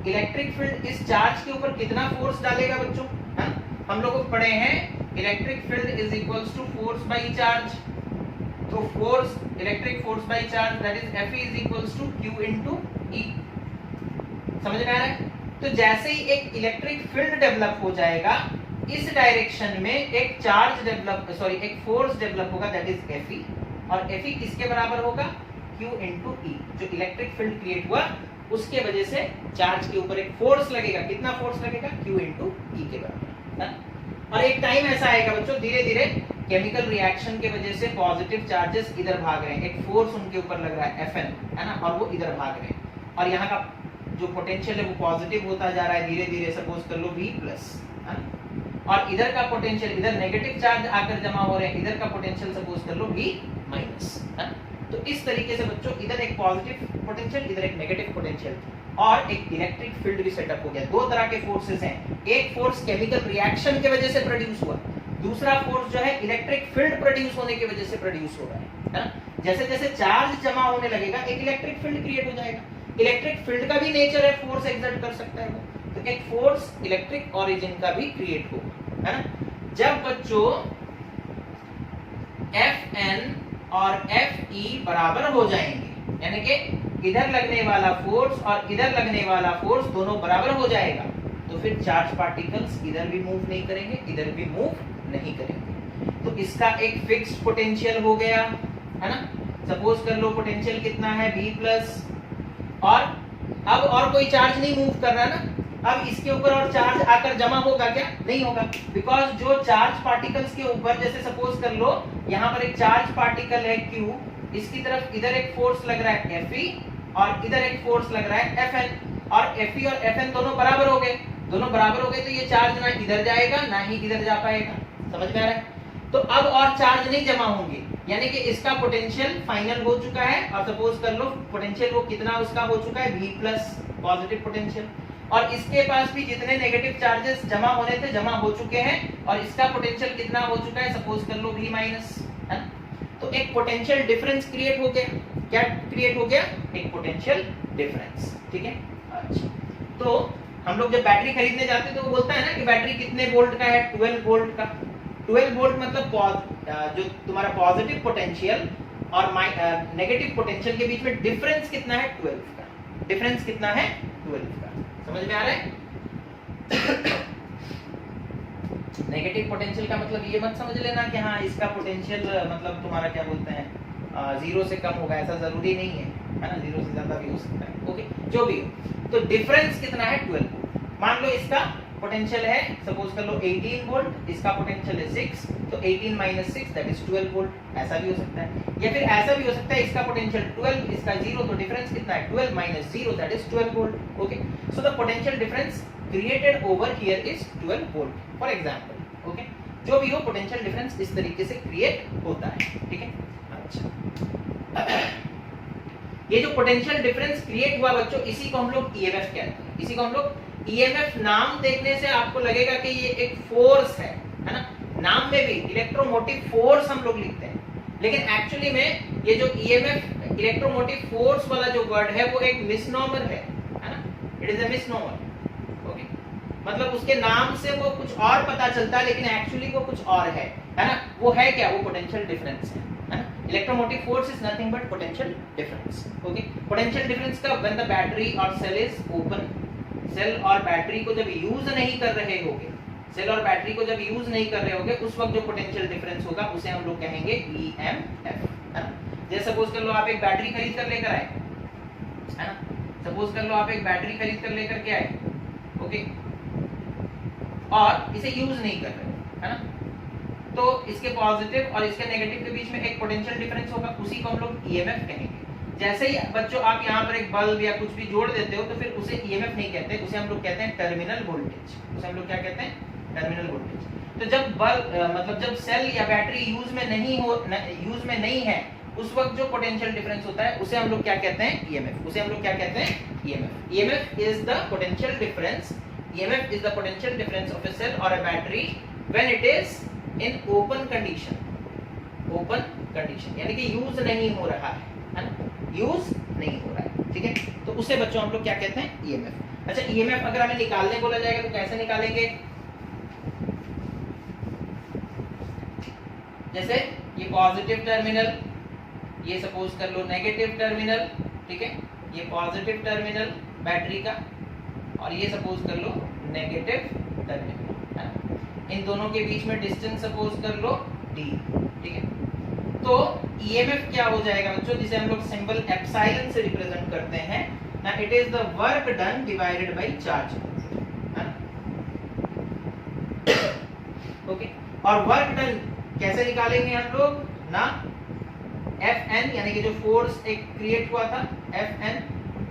इलेक्ट्रिक फील्ड इस चार्ज के ऊपर कितना फोर्स डालेगा बच्चों? है ना, हम लोगों को पढ़े हैं electric field is equals to force by charge. तो force, electric force by charge, that is F is equals to Q into E। समझ में आ रहा है? तो जैसे ही एक इलेक्ट्रिक फील्ड डेवलप हो जाएगा, इस डायरेक्शन में एक चार्ज डेवलप, सॉरी, एक फोर्स डेवलप होगा, दैट इज Fe। और Fe किसके बराबर होगा? Q into E। जो इलेक्ट्रिक फील्ड क्रिएट हुआ उसके वजह से चार्ज के ऊपर एक फोर्स लगेगा। कितना फोर्स लगेगा? Q इनटू E के बराबर, है। और एक टाइम ऐसा आएगा बच्चों, धीरे धीरे केमिकल रिएक्शन के वजह से पॉजिटिव चार्जेस इधर भाग रहे हैं, एक फोर्स उनके ऊपर लग रहा है Fn, है ना, और वो इधर भाग रहे हैं। और यहाँ का जो पोटेंशियल है वो पॉजिटिव होता जा रहा है धीरे धीरे। सपोज कर लो V प्लस, है ना, और इधर का पोटेंशियल, इधर नेगेटिव चार्ज आकर जमा हो रहे हैं, इधर का पोटेंशियल सपोज कर लो V माइनस, है। तो इस तरीके से बच्चों इधर एक पॉजिटिव पोटेंशियल, इधर एक नेगेटिव पोटेंशियल, और एक इलेक्ट्रिक फील्ड भी सेटअप हो गया। दो तरह के फोर्सेस हैं, एक फोर्स केमिकल रिएक्शन की वजह से प्रोड्यूस हुआ, दूसरा फोर्स जो है इलेक्ट्रिक फील्ड प्रोड्यूस होने की वजह से प्रोड्यूस हो रहा है ना। जैसे जैसे चार्ज जमा होने लगेगा, एक इलेक्ट्रिक फील्ड क्रिएट हो जाएगा। इलेक्ट्रिक फील्ड का भी नेचर है, फोर्स एक्सर्ट कर सकता है वो, तो एक फोर्स इलेक्ट्रिक ओरिजिन का भी क्रिएट होगा, है ना। जब बच्चों Fn और Fe बराबर हो जाएंगे, यानी कि इधर लगने वाला फोर्स और इधर लगने वाला फोर्स दोनों बराबर हो जाएगा, तो फिर चार्ज पार्टिकल्स इधर भी मूव नहीं करेंगे, इधर भी मूव नहीं करेंगे। तो इसका एक फिक्स्ड पोटेंशियल हो गया, है ना। सपोज कर लो पोटेंशियल कितना है V प्लस, और अब और कोई चार्ज नहीं मूव कर रहा ना, अब इसके ऊपर और चार्ज आकर जमा होगा क्या? नहीं होगा, बिकॉज जो चार्ज पार्टिकल्स के ऊपर, जैसे सपोज कर लो यहाँ पर एक चार्ज पार्टिकल है Q, इसकी तरफ इधर एक फोर्स लग रहा है Fe और इधर एक फोर्स लग रहा है Fn, और Fe और Fn दोनों बराबर हो गए, दोनों बराबर हो गए, तो ये चार्ज ना इधर जाएगा ना ही इधर जा पाएगा। समझ में आ रहा है? तो अब और चार्ज नहीं जमा होंगे, यानी कि इसका पोटेंशियल फाइनल हो चुका है। और सपोज कर लो पोटेंशियल वो कितना उसका हो चुका है, V प्लस पॉजिटिव पोटेंशियल, और इसके पास भी जितने नेगेटिव चार्जेस जमा होने थे जमा हो चुके हैं, और इसका पोटेंशियल कितना हो चुका है, सपोज कर लो V माइनस, है ना? तो एक पोटेंशियल डिफरेंस क्रिएट हो गया। क्या क्रिएट हो गया? एक पोटेंशियल डिफरेंस। ठीक है, अच्छा। तो हम लोग जब बैटरी खरीदने जाते हैं तो वो बोलता है ना कि बैटरी कितने वोल्ट का है, 12 वोल्ट का। 12 वोल्ट मतलब जो तुम्हारा पॉजिटिव पोटेंशियल और नेगेटिव पोटेंशियल के बीच में डिफरेंस कितना है, 12 का। डिफरेंस कितना है, 12 का। समझ में आ रहा है? नेगेटिव पोटेंशियल का मतलब ये मत समझ लेना कि हाँ इसका पोटेंशियल मतलब तुम्हारा क्या बोलते हैं 0 से कम होगा, ऐसा जरूरी नहीं है, है ना? 0 से ज्यादा भी हो सकता है। ओके, जो भी हो, तो डिफरेंस कितना है, 12। मान लो इसका पोटेंशियल है, सपोज कर लो 18 वोल्ट, इसका पोटेंशियल है 6, तो 18 माइनस 6 दैट इज 12 वोल्ट। ऐसा भी हो सकता है, या फिर ऐसा भी हो सकता है इसका पोटेंशियल 12, इसका 0, तो डिफरेंस कितना है, 12 minus 0 that is 12 volt. Okay, so the potential difference created over here is 12 volt for example. Okay, जो भी हो पोटेंशियल डिफरेंस इस तरीके से क्रिएट होता है। ठीक है, अच्छा। ये जो पोटेंशियल डिफरेंस क्रिएट हुआ बच्चों, इसी को हम लोग ईएमएफ कहते हैं। इसी को हम लोग ईएमएफ, नाम देखने से आपको लगेगा कि ये एक फोर्स है ना? नाम में भी इलेक्ट्रोमोटिव फोर्स हम लोग लिखते हैं, लेकिन एक्चुअली में ये जो ईएमएफ इलेक्ट्रोमोटिव फोर्स वाला जो वर्ड है वो एक मिसनोमर है ना? It is a misnomer. Okay, मतलब उसके नाम से वो कुछ और पता चलता है, लेकिन एक्चुअली वो कुछ और है ना? वो है क्या? वो पोटेंशियल डिफरेंस है ना? Electromotive force is nothing but potential difference. Okay, potential difference का व्हेन द बैटरी और सेल इज ओपन, सेल और बैटरी को जब यूज नहीं कर रहे होगे, सेल और बैटरी को जब यूज नहीं कर रहे होगे, उस वक्त जो पोटेंशियल डिफरेंस होगा उसे हम लोग कहेंगे ईएमएफ, है ना? जैसे सपोज कर लो आप एक बैटरी खरीद कर लेकर आए, है ना? सपोज कर लो आप एक बैटरी खरीद कर लेकर के आए, ओके, और इसे यूज नहीं कर रहे, है ना? तो इसके पॉजिटिव और इसके नेगेटिव के बीच में एक पोटेंशियल डिफरेंस होगा, उसी को हम लोग ईएमएफ कहेंगे। जैसे ही बच्चों आप यहाँ पर एक बल्ब या कुछ भी जोड़ देते हो तो फिर उसे ईएमएफ नहीं कहते, उसे हम लोग कहते हैं टर्मिनल वोल्टेज। उसे हम लोग क्या कहते हैं? Terminal voltage. तो जब बल्ब मतलब जब सेल या बैटरी यूज में नहीं है, उस वक्त जो पोटेंशियल डिफरेंस होता है उसे हम लोग क्या कहते हैं? ईएमएफ। उसे हम लोग क्या कहते हैं? EMF. EMF is the potential difference, EMF is the potential difference of a cell or a battery when it is in open condition। Open condition यानी कि यूज नहीं हो रहा है ना? यूज नहीं हो रहा है। ठीक है, तो उसे बच्चों हम लोग क्या कहते हैं? ईएमएफ। अच्छा, ईएमएफ अगर हमें निकालने बोला जाएगा तो कैसे निकालेंगे? जैसे ये पॉजिटिव टर्मिनल, ये सपोज कर लो नेगेटिव टर्मिनल, ठीक है, ये पॉजिटिव टर्मिनल बैटरी का, और ये सपोज कर लो नेगेटिव टर्मिनल, है ना? इन दोनों के बीच में डिस्टेंस सपोज कर लो d। ठीक है, तो ईएमएफ क्या हो जाएगा बच्चों, जिसे हम लोग सिंबल एप्सिलॉन से रिप्रेजेंट करते हैं ना? It is the work done divided by charge, है ना? ओके, और वर्क डन कैसे निकालेंगे हम लोग ना? Fn यानी कि जो फोर्स एक क्रिएट हुआ था, Fn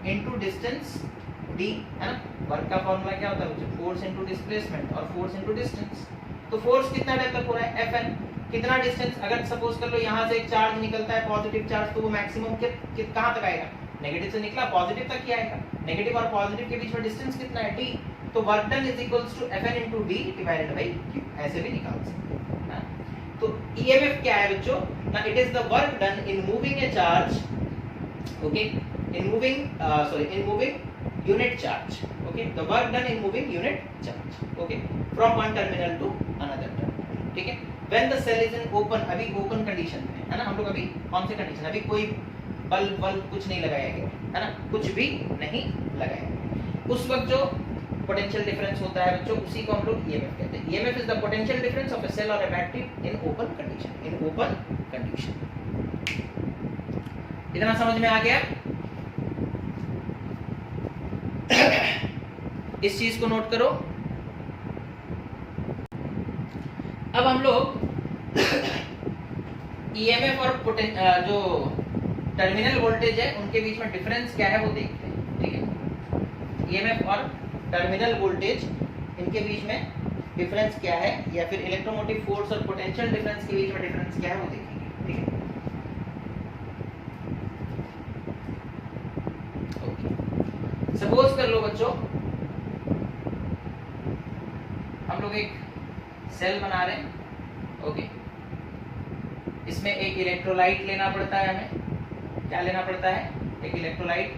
इनटू डिस्टेंस d, है ना? वर्क का फॉर्मूला क्या होता है बच्चों? फोर्स इनटू डिस्प्लेसमेंट और फोर्स इनटू डिस्टेंस। तो फोर्स कितना डेवलप हो रहा है? Fn। कितना डिस्टेंस? अगर सपोज कर लो यहाँ से एक चार्ज निकलता है पॉजिटिव चार्ज, तो वो मैक्सिमम कहाँ तक आएगा? नेगेटिव से निकला पॉजिटिव तक ही आएगा। नेगेटिव और पॉजिटिव के बीच में डिस्टेंस कितना है? d। तो work done is equals to Fn into d divided by q। ऐसे भी निकाल सकते हैं। तो ईएमएफ क्या है बच्चों? ना it is the work done in moving a charge, okay, in moving unit charge, okay, the work done in moving unit charge, okay, from one terminal to another terminal. ठीक है, when the cell is in open, अभी open condition में है ना? हम लोग अभी कौन सी कंडीशन? अभी कोई बल्ब कुछ नहीं लगाया गया है ना? कुछ भी नहीं लगाया गया। उस वक्त जो पोटेंशियल डिफरेंस होता है बच्चों, उसी को हम लोग ईएमएफ कहते हैं। EMF is the potential difference of a cell और a battery in open condition, in open condition. इतना समझ में आ गया? इस चीज को नोट करो। अब हम लोग ईएमएफ और जो टर्मिनल वोल्टेज है उनके बीच में डिफरेंस क्या है वो देखते हैं, ठीक है। ईएमएफ और टर्मिनल वोल्टेज इनके बीच में डिफरेंस क्या है, या फिर इलेक्ट्रोमोटिव फोर्स और पोटेंशियल डिफरेंस के बीच में डिफरेंस क्या है वो देखेंगे, ठीक है। ओके, सपोज कर लो बच्चों हम लोग एक सेल बना रहे हैं, ओके। इसमें एक इलेक्ट्रोलाइट लेना पड़ता है, हमें क्या लेना पड़ता है, एक इलेक्ट्रोलाइट।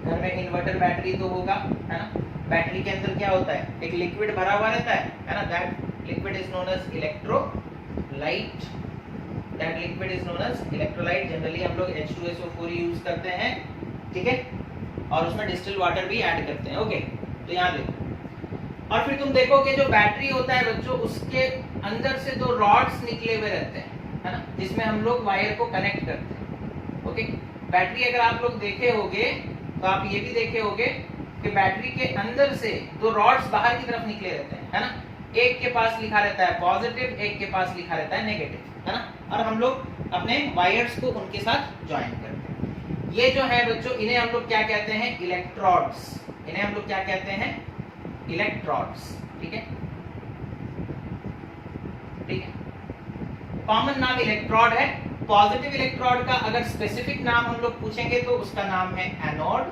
घर में इन्वर्टर बैटरी तो होगा, है ना। बैटरी के अंदर क्या होता है, एक लिक्विड भरा हुआ रहता है ना। That liquid is known as electrolyte. That liquid is known as electrolyte. Generally हम लोग H2SO4 यूज करते हैं, ठीक है, और उसमें डिस्टिल वाटर भी ऐड करते हैं, ओके। तो यहाँ देखो, और फिर तुम देखोगे जो बैटरी होता है बच्चों, उसके अंदर से दो रॉड्स निकले हुए रहते हैं, है ना, जिसमें हम लोग वायर को कनेक्ट करते हैं, ओके। बैटरी अगर आप लोग देखे होगे तो आप ये भी देखे होगे कि बैटरी के अंदर से दो रॉड्स बाहर की तरफ निकले रहते हैं, है ना। एक के पास लिखा रहता है पॉजिटिव, एक के पास लिखा रहता है नेगेटिव, है ना। और हम लोग अपने वायर्स को उनके साथ ज्वाइन करते हैं। ये जो है बच्चों, इन्हें हम लोग क्या कहते हैं, इलेक्ट्रोड्स। इन्हें हम लोग क्या कहते हैं, इलेक्ट्रोड्स, ठीक है, ठीक है। कॉमन नाम इलेक्ट्रोड है। पॉजिटिव इलेक्ट्रोड का अगर स्पेसिफिक नाम हम लोग पूछेंगे तो उसका नाम है एनोड,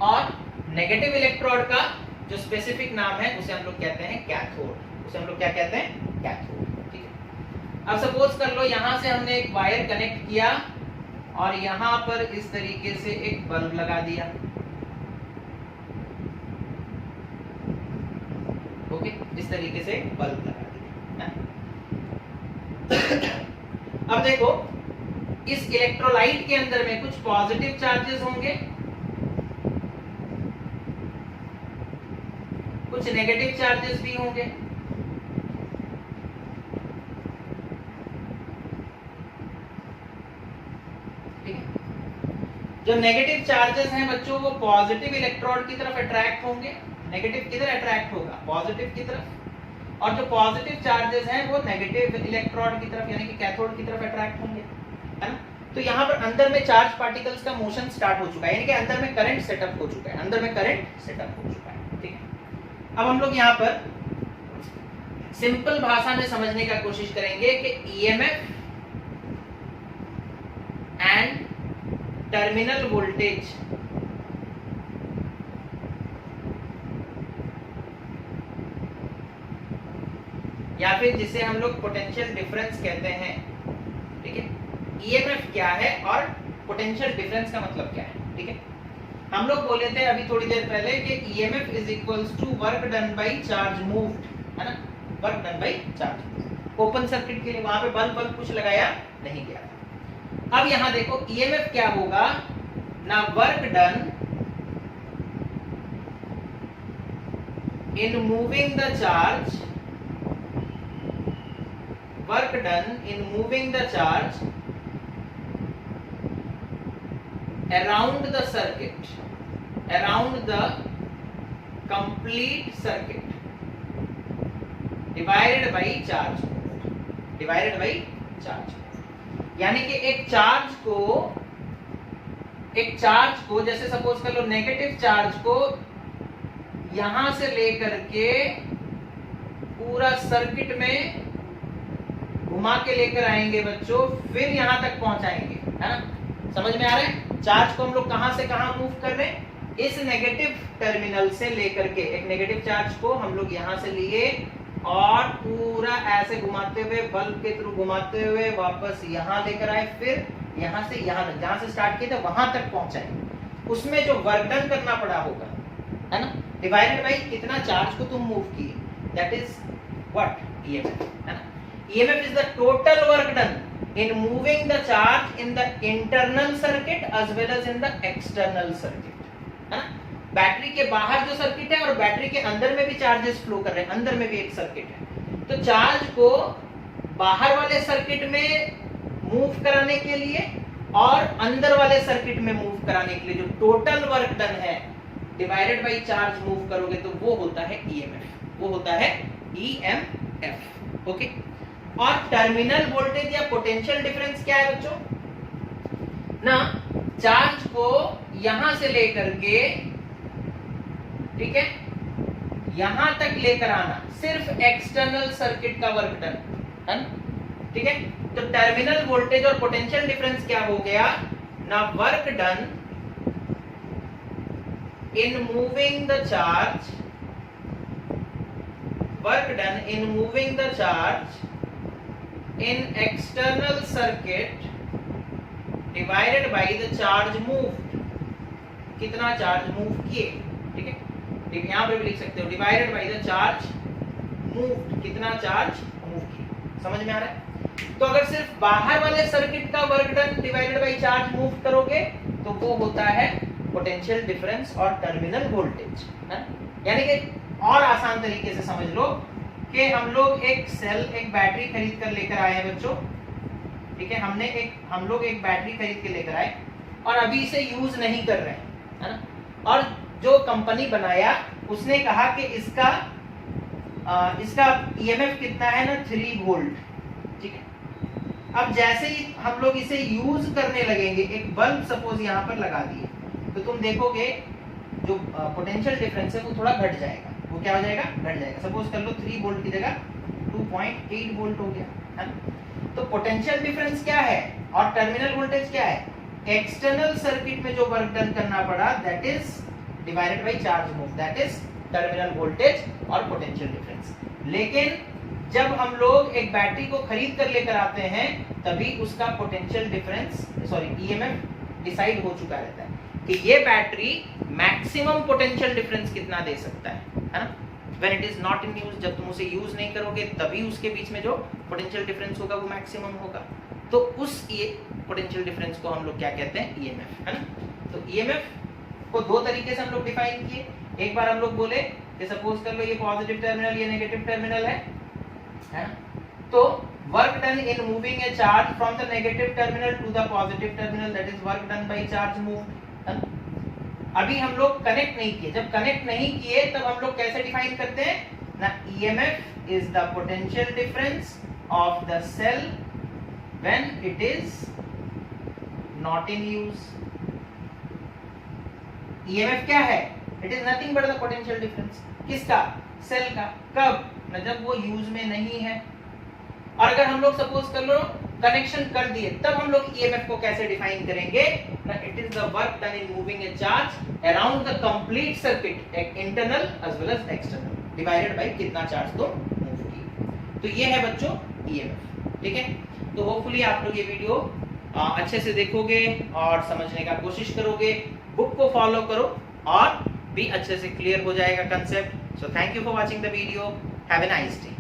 और नेगेटिव इलेक्ट्रोड का जो स्पेसिफिक नाम है उसे हम लोग कहते हैं कैथोड। उसे हम लोग क्या कहते हैं, कैथोड, ठीक है। अब सपोज कर लो यहां से हमने एक वायर कनेक्ट किया और यहां पर इस तरीके से एक बल्ब लगा दिया, ओके। इस तरीके से बल्ब लगा दिया। अब देखो इस इलेक्ट्रोलाइट के अंदर में कुछ पॉजिटिव चार्जेस होंगे, कुछ नेगेटिव चार्जेस भी होंगे, ठीक है। जो नेगेटिव चार्जेस हैं बच्चों वो पॉजिटिव इलेक्ट्रोड की तरफ अट्रैक्ट होंगे। नेगेटिव किधर अट्रैक्ट होगा, पॉजिटिव की तरफ, और जो पॉजिटिव चार्जेस हैं वो नेगेटिव इलेक्ट्रोड की तरफ यानी कि कैथोड की तरफ अट्रैक्ट होंगे, है ना। तो यहाँ पर अंदर में चार्ज पार्टिकल्स का मोशन स्टार्ट हो चुका है, यानी कि अंदर में करंट सेटअप हो चुका है, अंदर में करंट सेटअप हो चुका है, ठीक है। अब हम लोग यहाँ पर सिंपल भाषा में समझने का कोशिश करेंगे कि ईएमएफ एंड टर्मिनल वोल्टेज या फिर जिसे हम लोग पोटेंशियल डिफरेंस कहते हैं, ठीक है। ईएमएफ क्या है और पोटेंशियल डिफरेंस का मतलब क्या है, ठीक है। हम लोग बोले थे अभी थोड़ी देर पहले कि EMF is equals to work done by charge moved, है ना, work done by charge. Open circuit के लिए वहां पे बल्ब कुछ लगाया नहीं गया था। अब यहां देखो ईएमएफ क्या होगा ना, work done in moving the charge, work done in moving the charge around the circuit, around the complete circuit divided by charge, divided by charge। यानी कि एक चार्ज को जैसे सपोज कर लो नेगेटिव चार्ज को यहां से लेकर के पूरा सर्किट में घुमा के लेकर आएंगे बच्चों, फिर यहां तक पहुंचाएंगे, है ना। समझ में आ रहा है, चार्ज को हम लोग कहां से कहां मूव कर रहे हैं, इस नेगेटिव टर्मिनल से लेकर के एक नेगेटिव चार्ज को हम लोग यहां से लिए और पूरा ऐसे घुमाते हुए बल्ब के थ्रू घुमाते हुए वापस यहां लेकर आए, फिर यहां से यहां तक जहां से स्टार्ट किए थे वहां तक पहुंचाए। उसमें जो वर्क डन करना पड़ा होगा, है ना, डिवाइडेड बाय कितना चार्ज को तुम मूव किए, दैट इज व्हाट ईएमएफ, है ना। EMF is the total work done in moving the charge in the internal circuit as well as in the external circuit, है ना। बैटरी के बाहर जो सर्किट है और बैटरी के अंदर में भी चार्जेस फ्लो कर रहे हैं, अंदर में भी एक सर्किट है। तो चार्ज को बाहर वाले सर्किट में मूव कराने के लिए और अंदर वाले सर्किट में मूव कराने के लिए जो टोटल वर्क डन है डिवाइडेड बाई चार्ज मूव करोगे तो वो होता है ईएमएफ, वो होता है ईएमएफ। ओके, और टर्मिनल वोल्टेज या पोटेंशियल डिफरेंस क्या है बच्चों ना, चार्ज को यहां से लेकर के, ठीक है, यहां तक लेकर आना, सिर्फ एक्सटर्नल सर्किट का वर्क डन है, ठीक है। तो टर्मिनल वोल्टेज और पोटेंशियल डिफरेंस क्या हो गया ना, work done in moving the charge, work done in moving the charge in external circuit divided by the charge moved, कितना चार्ज मूव किए, ठीक है, ठीक है, यहां पे भी लिख सकते हो divided by the charge moved, कितना चार्ज मूव किए, समझ में आ रहा है। तो अगर सिर्फ बाहर वाले सर्किट का work done divided by charge move करोगे तो वो होता है पोटेंशियल डिफरेंस और टर्मिनल वोल्टेज, यानी कि और आसान तरीके से समझ लो कि हम लोग एक सेल, एक बैटरी खरीद कर लेकर आए हैं बच्चों, ठीक है, हम लोग एक बैटरी खरीद के लेकर आए और अभी इसे यूज नहीं कर रहे हैं, है ना, और जो कंपनी बनाया उसने कहा कि इसका ईएमएफ कितना है ना, 3 वोल्ट, ठीक है। अब जैसे ही हम लोग इसे यूज करने लगेंगे, एक बल्ब सपोज यहाँ पर लगा दिए, तो तुम देखोगे जो पोटेंशियल डिफरेंस है वो थोड़ा घट जाएगा, वो क्या हो जाएगा, घट जाएगा। सपोज कर लो 3 वोल्ट की जगह 2.8 वोल्ट हो गया, है ना। तो पोटेंशियल डिफरेंस क्या है और टर्मिनल वोल्टेज क्या है, एक्सटर्नल सर्किट में जो वर्क डन करना पड़ा that is divided by charge move, that is terminal voltage और पोटेंशियल डिफरेंस। लेकिन जब हम लोग एक बैटरी को खरीद कर लेकर आते हैं तभी उसका potential difference, sorry EMF decide हो चुका रहता है कि ये बैटरी मैक्सिमम पोटेंशियल डिफरेंस कितना दे सकता है ना। When it is not in use, जब तुम उसे यूज नहीं करोगे तभी उसके बीच में जो पोटेंशियल डिफरेंस होगा वो मैक्सिमम होगा। तो उस पोटेंशियल डिफरेंस को हम लोग क्या कहते हैं, ईएमएफ, है ना। तो ईएमएफ को 2 तरीके से हम लोग डिफाइन किए। एक बार हम लोग बोले कि सपोज कर लो ये पॉजिटिव टर्मिनल, ये नेगेटिव टर्मिनल है ना, तो work done in moving a charge from the negative terminal to the positive terminal, that is work done by charge move. अभी हम लोग कनेक्ट नहीं किए, जब कनेक्ट नहीं किए तब हम लोग कैसे डिफाइन करते हैं ना, EMF is the potential difference of the cell when it is not in use. EMF क्या है, it is nothing but the potential difference, किसका, सेल का, कब ना, जब वो यूज में नहीं है। और अगर हम लोग सपोज कर लो कनेक्शन कर दिए तब हम लोग ईएमएफ को कैसे डिफाइन करेंगे ना, it is the work done in moving a charge around the complete circuit, internal as well as external, divided by कितना चार्ज तो मूव की। तो ये है बच्चों ईएमएफ, ठीक है। तो होपफुली आप लोग ये वीडियो अच्छे से देखोगे और समझने का कोशिश करोगे, बुक को फॉलो करो और भी अच्छे से क्लियर हो जाएगा concept. So thank you for watching the video, have a nice day.